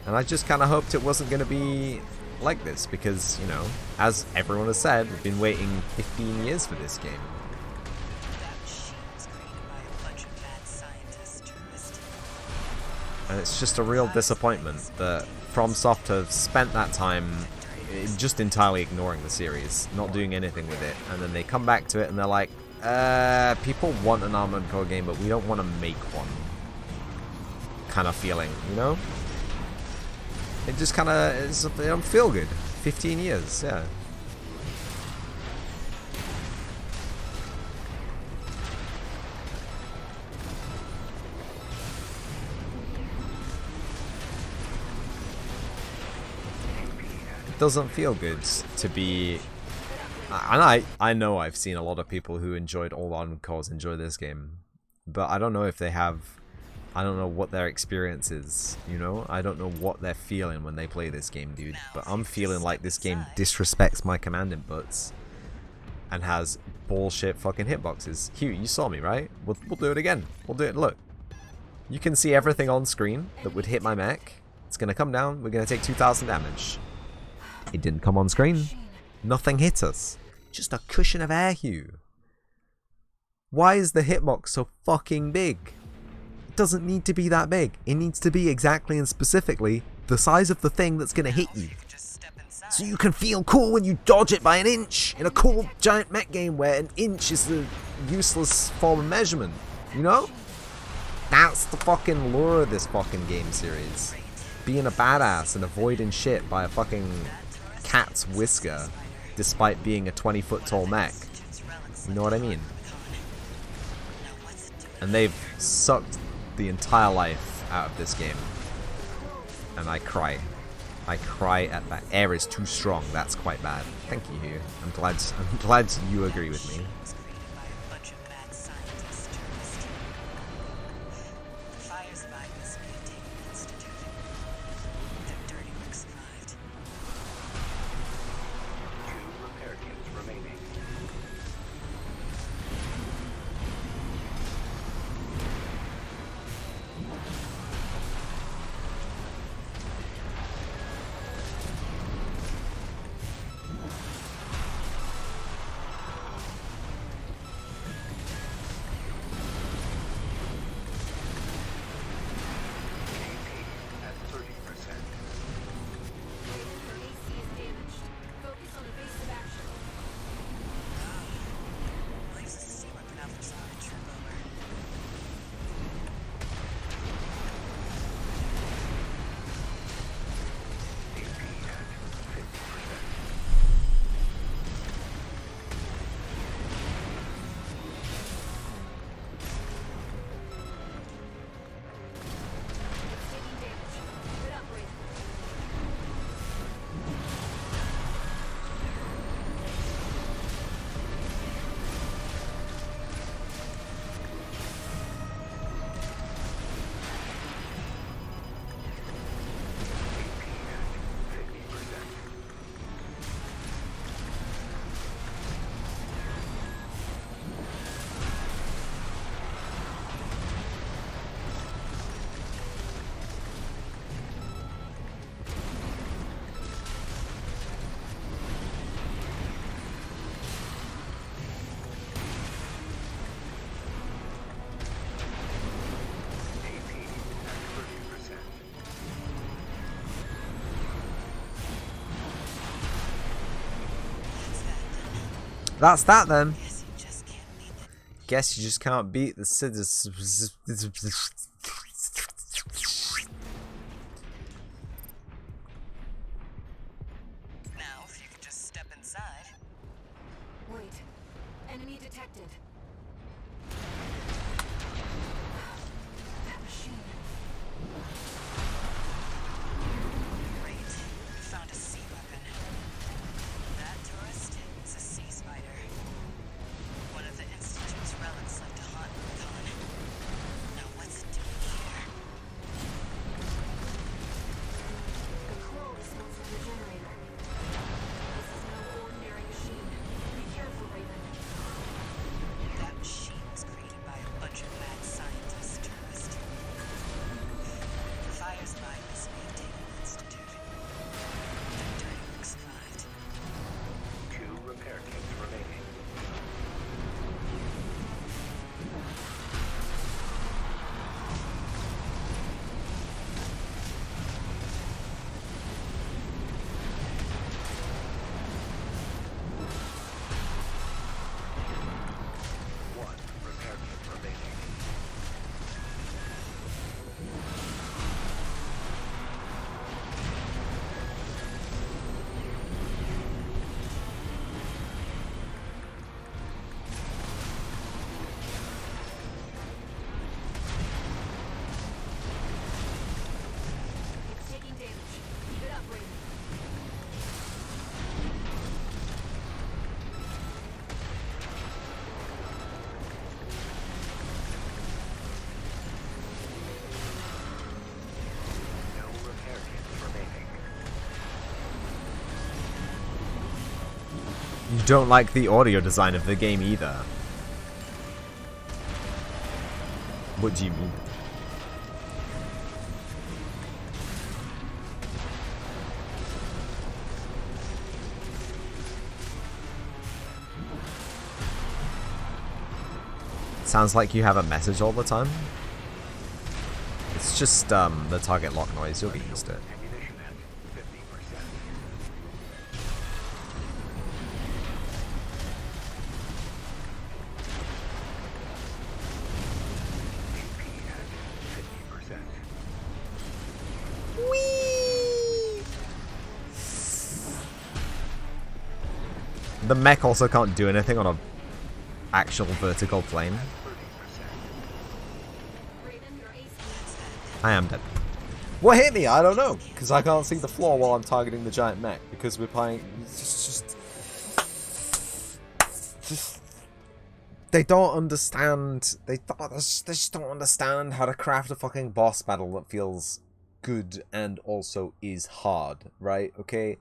And I just kind of hoped it wasn't going to be like this because, you know, as everyone has said, we've been waiting 15 years for this game. And it's just a real disappointment that FromSoft have spent that time just entirely ignoring the series, not doing anything with it, and then they come back to it and they're like, people want an Armored Core game, but we don't want to make one. Kind of feeling, you know? It just kind of, they don't feel good. 15 years, yeah. It doesn't feel good to be... And I know I've seen a lot of people who enjoyed all Armored Cores enjoy this game. But I don't know if they have... I don't know what their experience is, you know? I don't know what they're feeling when they play this game, dude. But I'm feeling like this game disrespects my command inputs. And has bullshit fucking hitboxes. Hugh, you saw me, right? We'll do it again. We'll do it, look. You can see everything on screen that would hit my mech. It's gonna come down, we're gonna take 2,000 damage. It didn't come on screen. Nothing hit us. Just a cushion of air, Hugh. Why is the hitbox so fucking big? It doesn't need to be that big. It needs to be exactly and specifically the size of the thing that's gonna hit you. So you can feel cool when you dodge it by an inch in a cool giant mech game where an inch is the useless form of measurement. You know? That's the fucking lure of this fucking game series. Being a badass and avoiding shit by a fucking cat's whisker despite being a 20-foot tall mech. You know what I mean? And they've sucked the entire life out of this game. And I cry. I cry at that. Air is too strong. That's quite bad. Thank you, Hugh. I'm glad you agree with me. That's that then. Guess you just can't beat the Guess you just can't beat the Now, if you could just step inside. Wait. Enemy detected. That machine. Great. We found a sea weapon. That tourist is a sea spider. One of the Institute's relics like to haunt Recon. Now what's it doing here? The crow responds to the generator. This is no ordinary machine. Be careful, Raven. That machine was created by a bunch of mad scientists, tourist. The fire's behind this maintaining institute. Victor survived. 2 repair kits remaining. One repair kit remaining. It's taking damage. Keep it up, Raven. No repair kits remaining. You don't like the audio design of the game either. What do you mean? Sounds like you have a message all the time. It's just the target lock noise, you'll get used to it. Ammunition at 50%. AP at 50%. The mech also can't do anything on a actual vertical plane. 30%. Raven, you're ace. I am dead. What hit me? I don't know. Because I can't see the floor while I'm targeting the giant mech. Because we're playing... Just... They don't understand... They just don't understand how to craft a fucking boss battle that feels good and also is hard. Right? Okay?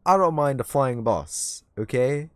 I don't mind a flying boss. Okay?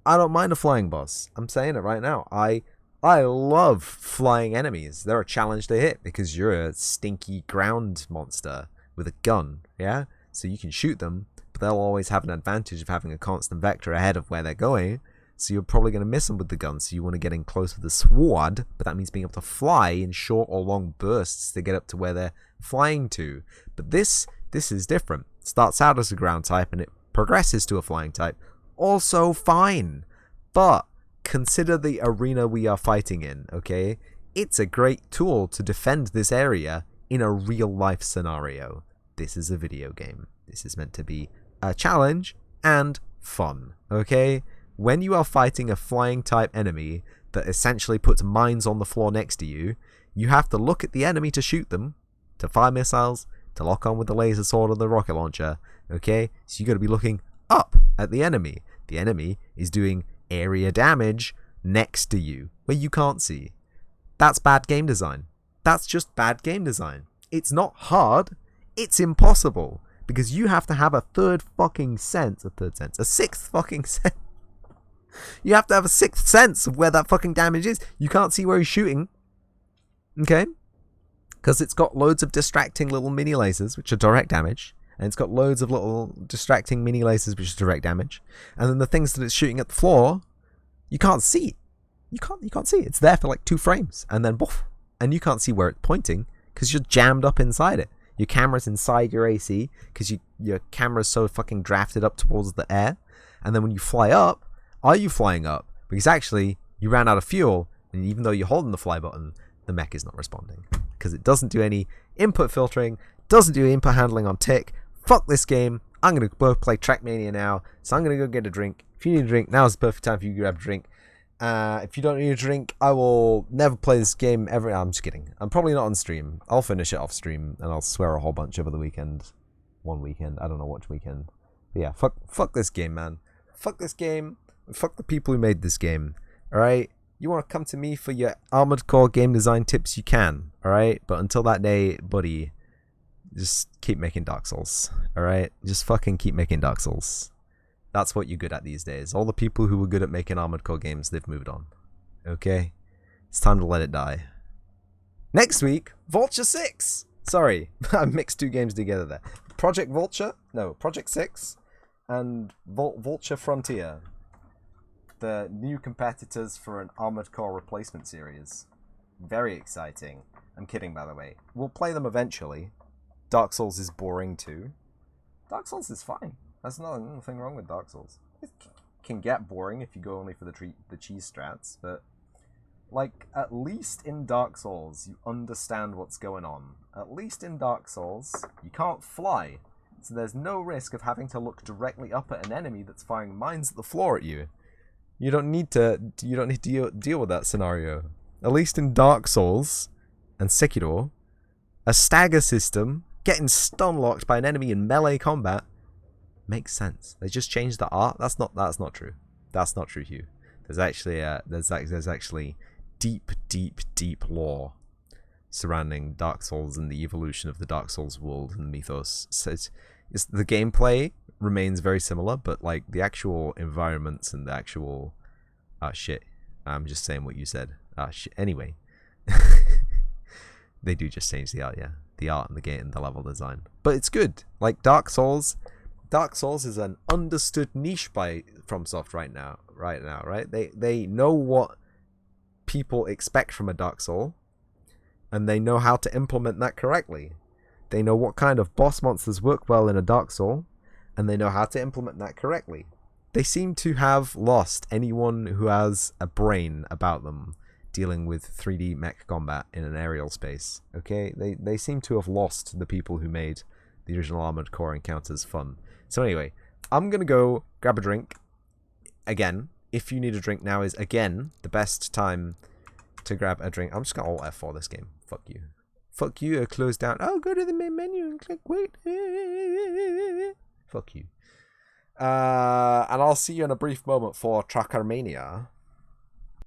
I don't mind a flying boss. I'm saying it right now. I love flying enemies. They're a challenge to hit because you're a stinky ground monster with a gun, yeah? So you can shoot them, but they'll always have an advantage of having a constant vector ahead of where they're going. So you're probably going to miss them with the gun. So you want to get in close with the sword, but that means being able to fly in short or long bursts to get up to where they're flying to. But this is different. It starts out as a ground type and it progresses to a flying type. Also fine. But consider the arena we are fighting in, okay? It's a great tool to defend this area in a real-life scenario. This is a video game. This is meant to be a challenge and fun, okay? When you are fighting a flying-type enemy that essentially puts mines on the floor next to you, you have to look at the enemy to shoot them, to fire missiles, to lock on with the laser sword or the rocket launcher, okay? So you got to be looking up at the enemy. The enemy is doing area damage next to you where you can't see. That's bad game design. That's just bad game design. It's not hard. It's impossible because you have to have a sixth fucking sense. You have to have a sixth sense of where that fucking damage is. You can't see where he's shooting. Okay? Because it's got loads of distracting little mini lasers, which are direct damage. And it's got loads of little distracting mini lasers, which is direct damage. And then the things that it's shooting at the floor, you can't see. You can't see. It's there for like 2 frames. And then boof. And you can't see where it's pointing because you're jammed up inside it. Your camera's inside your AC because your camera's so fucking drafted up towards the air. And then when you fly up, Are you flying up? Because actually, you ran out of fuel, and even though you're holding the fly button, the mech is not responding. Because it doesn't do any input filtering, doesn't do input handling on tick. Fuck this game. I'm going to go play Trackmania now, so I'm going to go get a drink. If you need a drink, now's the perfect time for you to grab a drink. If you don't need a drink, I will never play this game ever. I'm just kidding. I'm probably not on stream. I'll finish it off stream, and I'll swear a whole bunch over the weekend. One weekend. I don't know which weekend. But yeah, fuck this game, man. Fuck this game. Fuck the people who made this game. Alright? You want to come to me for your Armored Core game design tips, you can. Alright? But until that day, buddy, just keep making Dark Souls. Alright? Just fucking keep making Dark Souls. That's what you're good at these days. All the people who were good at making Armored Core games, they've moved on. Okay? It's time to let it die. Next week, Vulture 6! Sorry, I mixed two games together there. Project Vulture? No, Project 6 and Vulture Frontier. The new competitors for an Armored Core replacement series. Very exciting. I'm kidding, by the way. We'll play them eventually. Dark Souls is boring too. Dark Souls is fine. There's nothing wrong with Dark Souls. It can get boring if you go only for the cheese strats, but like, at least in Dark Souls, you understand what's going on. At least in Dark Souls, you can't fly, so there's no risk of having to look directly up at an enemy that's firing mines at the floor at you. You don't need to deal with that scenario. At least in Dark Souls and Sekiro, a stagger system, getting stun locked by an enemy in melee combat, makes sense. They just changed the art. That's not true. That's not true, Hugh. There's actually there's actually deep lore surrounding Dark Souls and the evolution of the Dark Souls world and mythos. So it's the gameplay remains very similar, but like the actual environments and the actual shit. I'm just saying what you said. Shit. Anyway, they do just change the art, yeah, the art and the game and the level design, but it's good. Like Dark Souls is an understood niche by FromSoft right now, right? They know what people expect from a Dark Soul, and they know how to implement that correctly. They know what kind of boss monsters work well in a Dark Soul, and they know how to implement that correctly. They seem to have lost anyone who has a brain about them dealing with 3D mech combat in an aerial space. Okay, they seem to have lost the people who made the original Armored Core encounters fun. So anyway, I'm gonna go grab a drink. Again, if you need a drink, now is again the best time to grab a drink. I'm just gonna Alt F4 this game. Fuck you. Fuck you, close down. Oh, go to the main menu and click wait. Fuck you. And I'll see you in a brief moment for Trackmania.